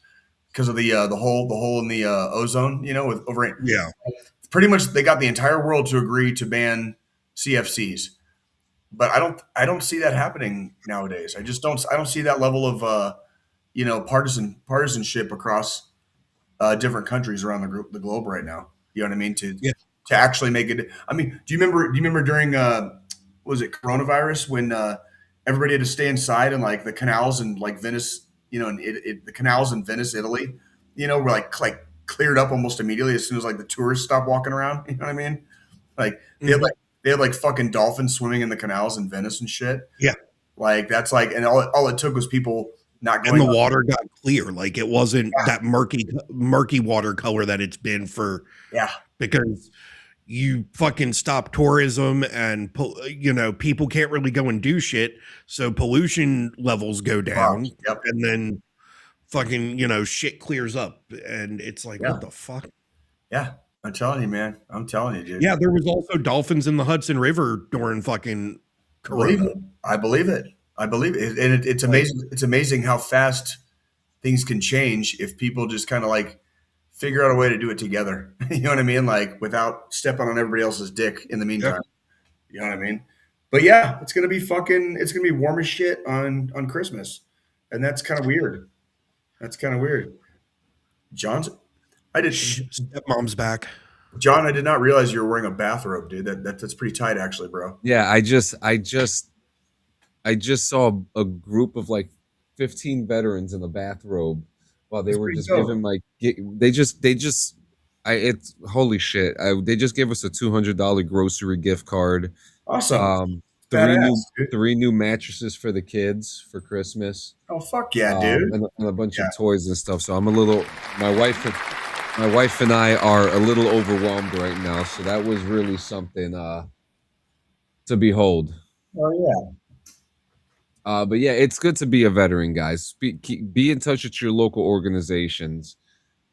because of the hole in the ozone, you know, pretty much they got the entire world to agree to ban CFCs. But I don't see that happening nowadays. I don't see that level of partisanship across different countries around the globe right now. You know what I mean? To actually make it. I mean, do you remember during was it coronavirus when everybody had to stay inside and like the canals in like Venice, you know, and the canals in Venice, Italy, you know, were like cleared up almost immediately as soon as like the tourists stopped walking around. You know what I mean? Like they had like fucking dolphins swimming in the canals in Venice and shit. Yeah, like that's like, and all it took was people not going. And the water got clear, like it wasn't that murky water color that it's been for. Yeah, because you fucking stop tourism and people can't really go and do shit, so pollution levels go down. Yep. And then fucking shit clears up, and it's like, Yeah. what the fuck? Yeah, I'm telling you, man. I'm telling you, dude. Yeah, there was also dolphins in the Hudson River during fucking Corona. I believe it. And it's amazing. It's amazing how fast things can change if people just kind of like figure out a way to do it together. You know what I mean? Like without stepping on everybody else's dick in the meantime. Yeah. You know what I mean? But yeah, it's gonna be warm as shit on Christmas, and that's kind of weird. Stepmom's back. John, I did not realize you were wearing a bathrobe, dude. That's pretty tight, actually, bro. Yeah, I just saw a group of like 15 veterans in a bathrobe while they were just giving it's holy shit. They just gave us a $200 grocery gift card. Awesome. Three new mattresses for the kids for Christmas. Oh fuck yeah, dude! And a bunch of toys and stuff. So my wife and I are a little overwhelmed right now. So that was really something to behold. Oh yeah. But yeah, it's good to be a veteran, guys. Be in touch with your local organizations.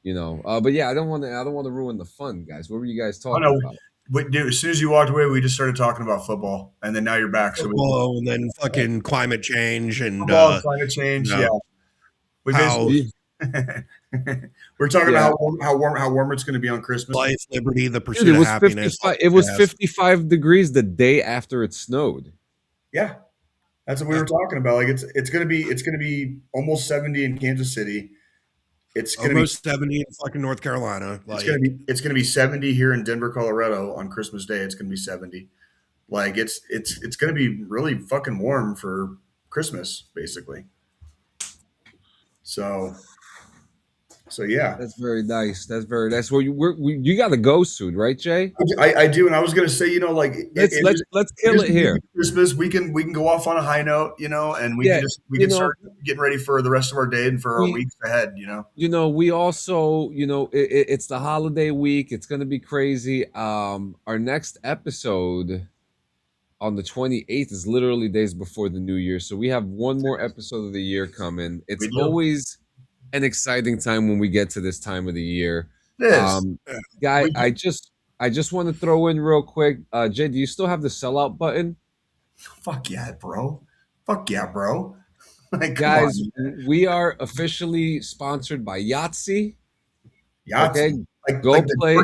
But yeah, I don't want to ruin the fun, guys. What were you guys talking about? But dude, as soon as you walked away, we just started talking about football, and then now you're back. Football, and then fucking climate change and climate change. Yeah, we're talking about how warm it's going to be on Christmas. Life, liberty, the pursuit of happiness. It was 55 degrees the day after it snowed. Yeah, that's what we were talking about. Like it's going to be almost 70 in Kansas City. It's going to be 70 in fucking North Carolina. It's going to be 70 here in Denver, Colorado on Christmas Day. It's going to be 70. Like it's going to be really fucking warm for Christmas, basically. So yeah, that's very nice. Well, you got to go soon, right, Jay? I do, and I was going to say, let's kill it here. Christmas, we can go off on a high note, and we can start getting ready for the rest of our day and for our weeks ahead. We also, it's the holiday week. It's going to be crazy. Our next episode on the 28th is literally days before the new year, so we have one more episode of the year coming. It's always an exciting time when we get to this time of the year. Guy, I just want to throw in real quick. Jay, do you still have the sellout button? Fuck yeah, bro. Like, guys, we are officially sponsored by Yahtzee. Okay, go play.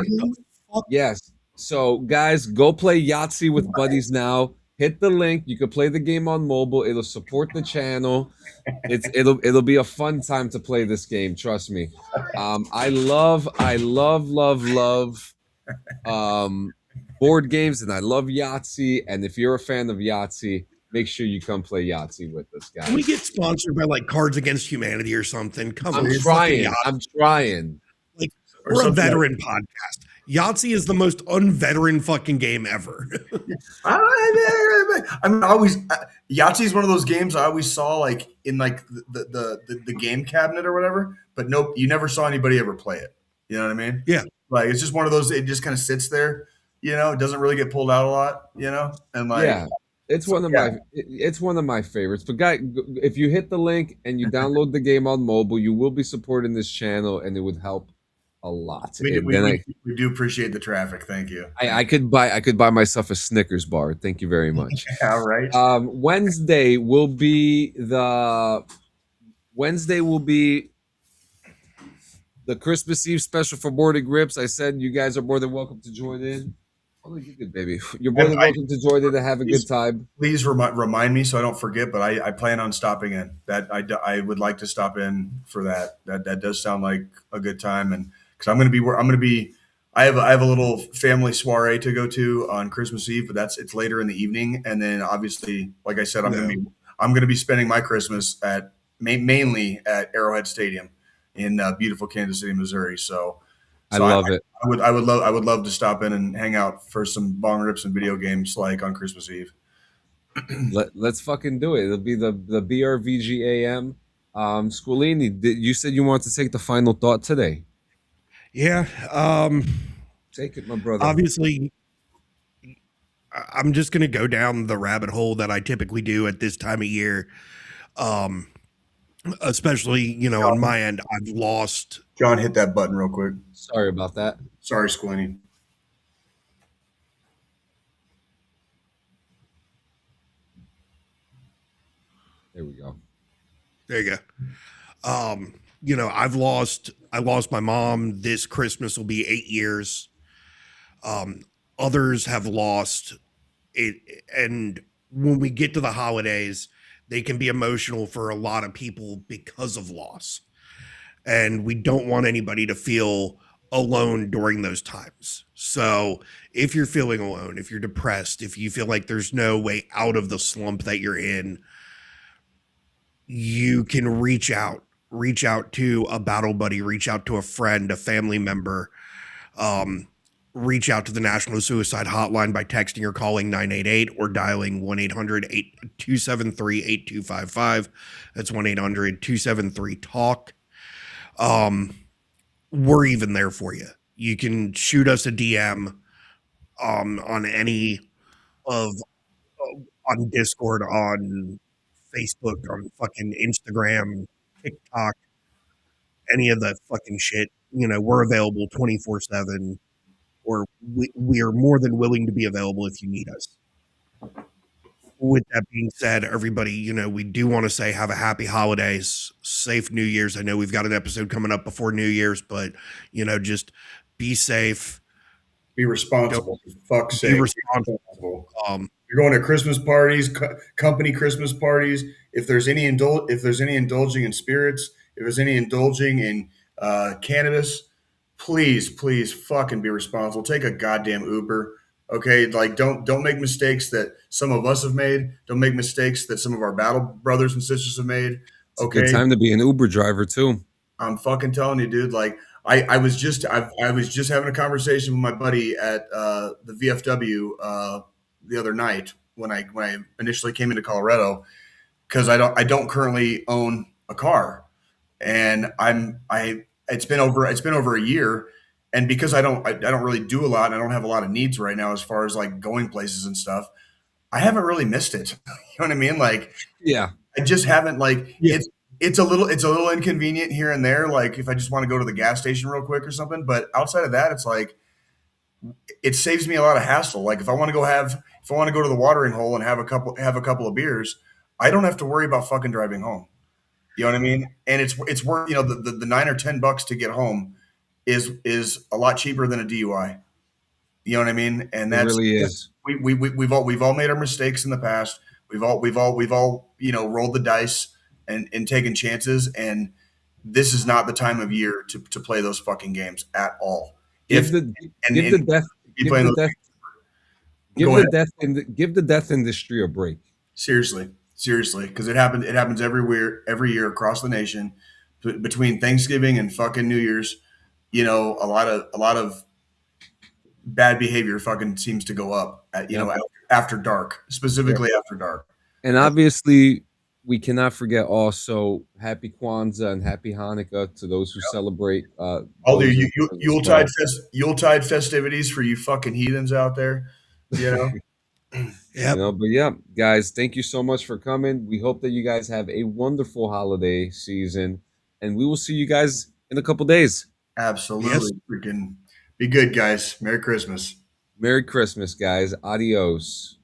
Yes. So, guys, go play Yahtzee with buddies now. Hit the link. You can play the game on mobile. It'll support the channel. It'll be a fun time to play this game. Trust me. I love board games, and I love Yahtzee. And if you're a fan of Yahtzee, make sure you come play Yahtzee with us, guys. Can we get sponsored by like Cards Against Humanity or something? I'm trying. Like, we're a veteran podcast. Yahtzee is the most unveteran fucking game ever. I mean, Yahtzee is one of those games I always saw like in like the game cabinet or whatever, but nope, you never saw anybody ever play it. You know what I mean? Yeah. Like it's just one of those. It just kind of sits there. It doesn't really get pulled out a lot. And like it's one of my favorites. But guys, if you hit the link and you download the game on mobile, you will be supporting this channel, and it would help a lot. We do appreciate the traffic. Thank you. I could buy myself a Snickers bar. Thank you very much. All right. Wednesday will be the Christmas Eve special for Boarded Grips. I said you guys are more than welcome to join in. Oh, you're good, baby. You're more than welcome to join in and have a good time. Please remind me so I don't forget. But I plan on stopping in. That I would like to stop in for that. That does sound like a good time, and because I'm going to be. I have a little family soiree to go to on Christmas Eve, but it's later in the evening, and then obviously, like I said, I'm going to be spending my Christmas mainly at Arrowhead Stadium in beautiful Kansas City, Missouri. So I love it. I would love to stop in and hang out for some bong rips and video games like on Christmas Eve. Let's fucking do it. It'll be the BRVGAM. Squillini, you said you wanted to take the final thought today. Yeah. Take it, my brother. Obviously, I'm just going to go down the rabbit hole that I typically do at this time of year. Especially, you know, on my end, I've lost. John, hit that button real quick. Sorry about that. Sorry, Squillini. There we go. There you go. You know, I lost my mom. This Christmas will be 8 years. Others have lost it. And when we get to the holidays, they can be emotional for a lot of people because of loss. And we don't want anybody to feel alone during those times. So if you're feeling alone, if you're depressed, if you feel like there's no way out of the slump that you're in, you can reach out to a battle buddy, reach out to a friend, a family member, reach out to the National Suicide Hotline by texting or calling 988 or dialing 1-800-273-8255. That's 1-800-273-TALK. We're even there for you. You can shoot us a DM on any of on Discord, on Facebook, on fucking Instagram, TikTok, any of the fucking shit. You know, we're available 24/7, or we are more than willing to be available if you need us. With that being said, everybody, you know, we do want to say have a happy holidays, safe New Year's. I know we've got an episode coming up before New Year's, but, you know, just be safe. Be responsible. Fuck's sake. Be responsible. You're going to Christmas parties, company Christmas parties. If there's any indulging in spirits, if there's any indulging in cannabis, please fucking be responsible. Take a goddamn Uber. Okay, like don't make mistakes that some of us have made. Don't make mistakes that some of our battle brothers and sisters have made. Okay, It's a good time to be an Uber driver too. I'm fucking telling you, dude. Like I was just having a conversation with my buddy at the VFW the other night when I initially came into Colorado, because I don't currently own a car, and it's been over a year. And because I don't really do a lot, and I don't have a lot of needs right now as far as like going places and stuff, I haven't really missed it. You know what I mean? Like, yeah, I just haven't it's a little inconvenient here and there. Like if I just want to go to the gas station real quick or something, but outside of that, it's like, it saves me a lot of hassle. Like if I want to go to the watering hole and have a couple of beers, I don't have to worry about fucking driving home. You know what I mean? And it's worth, you know, the $9 or $10 to get home is a lot cheaper than a DUI. You know what I mean? And that's, it really is. We've all made our mistakes in the past. We've all, you know, rolled the dice and taken chances. And this is not the time of year to play those fucking games at all. Give the death industry a break. Seriously, because it happens every year across the nation between Thanksgiving and fucking New Year's. You know, a lot of bad behavior fucking seems to go up after dark, specifically after dark. And obviously, we cannot forget also Happy Kwanzaa and Happy Hanukkah to those who celebrate. I'll do Yuletide festivities for you fucking heathens out there. You know. Yeah. You know, but yeah, guys, thank you so much for coming. We hope that you guys have a wonderful holiday season, and we will see you guys in a couple days. Absolutely. Yes. Freaking be good, guys. Merry Christmas. Merry Christmas, guys. Adios.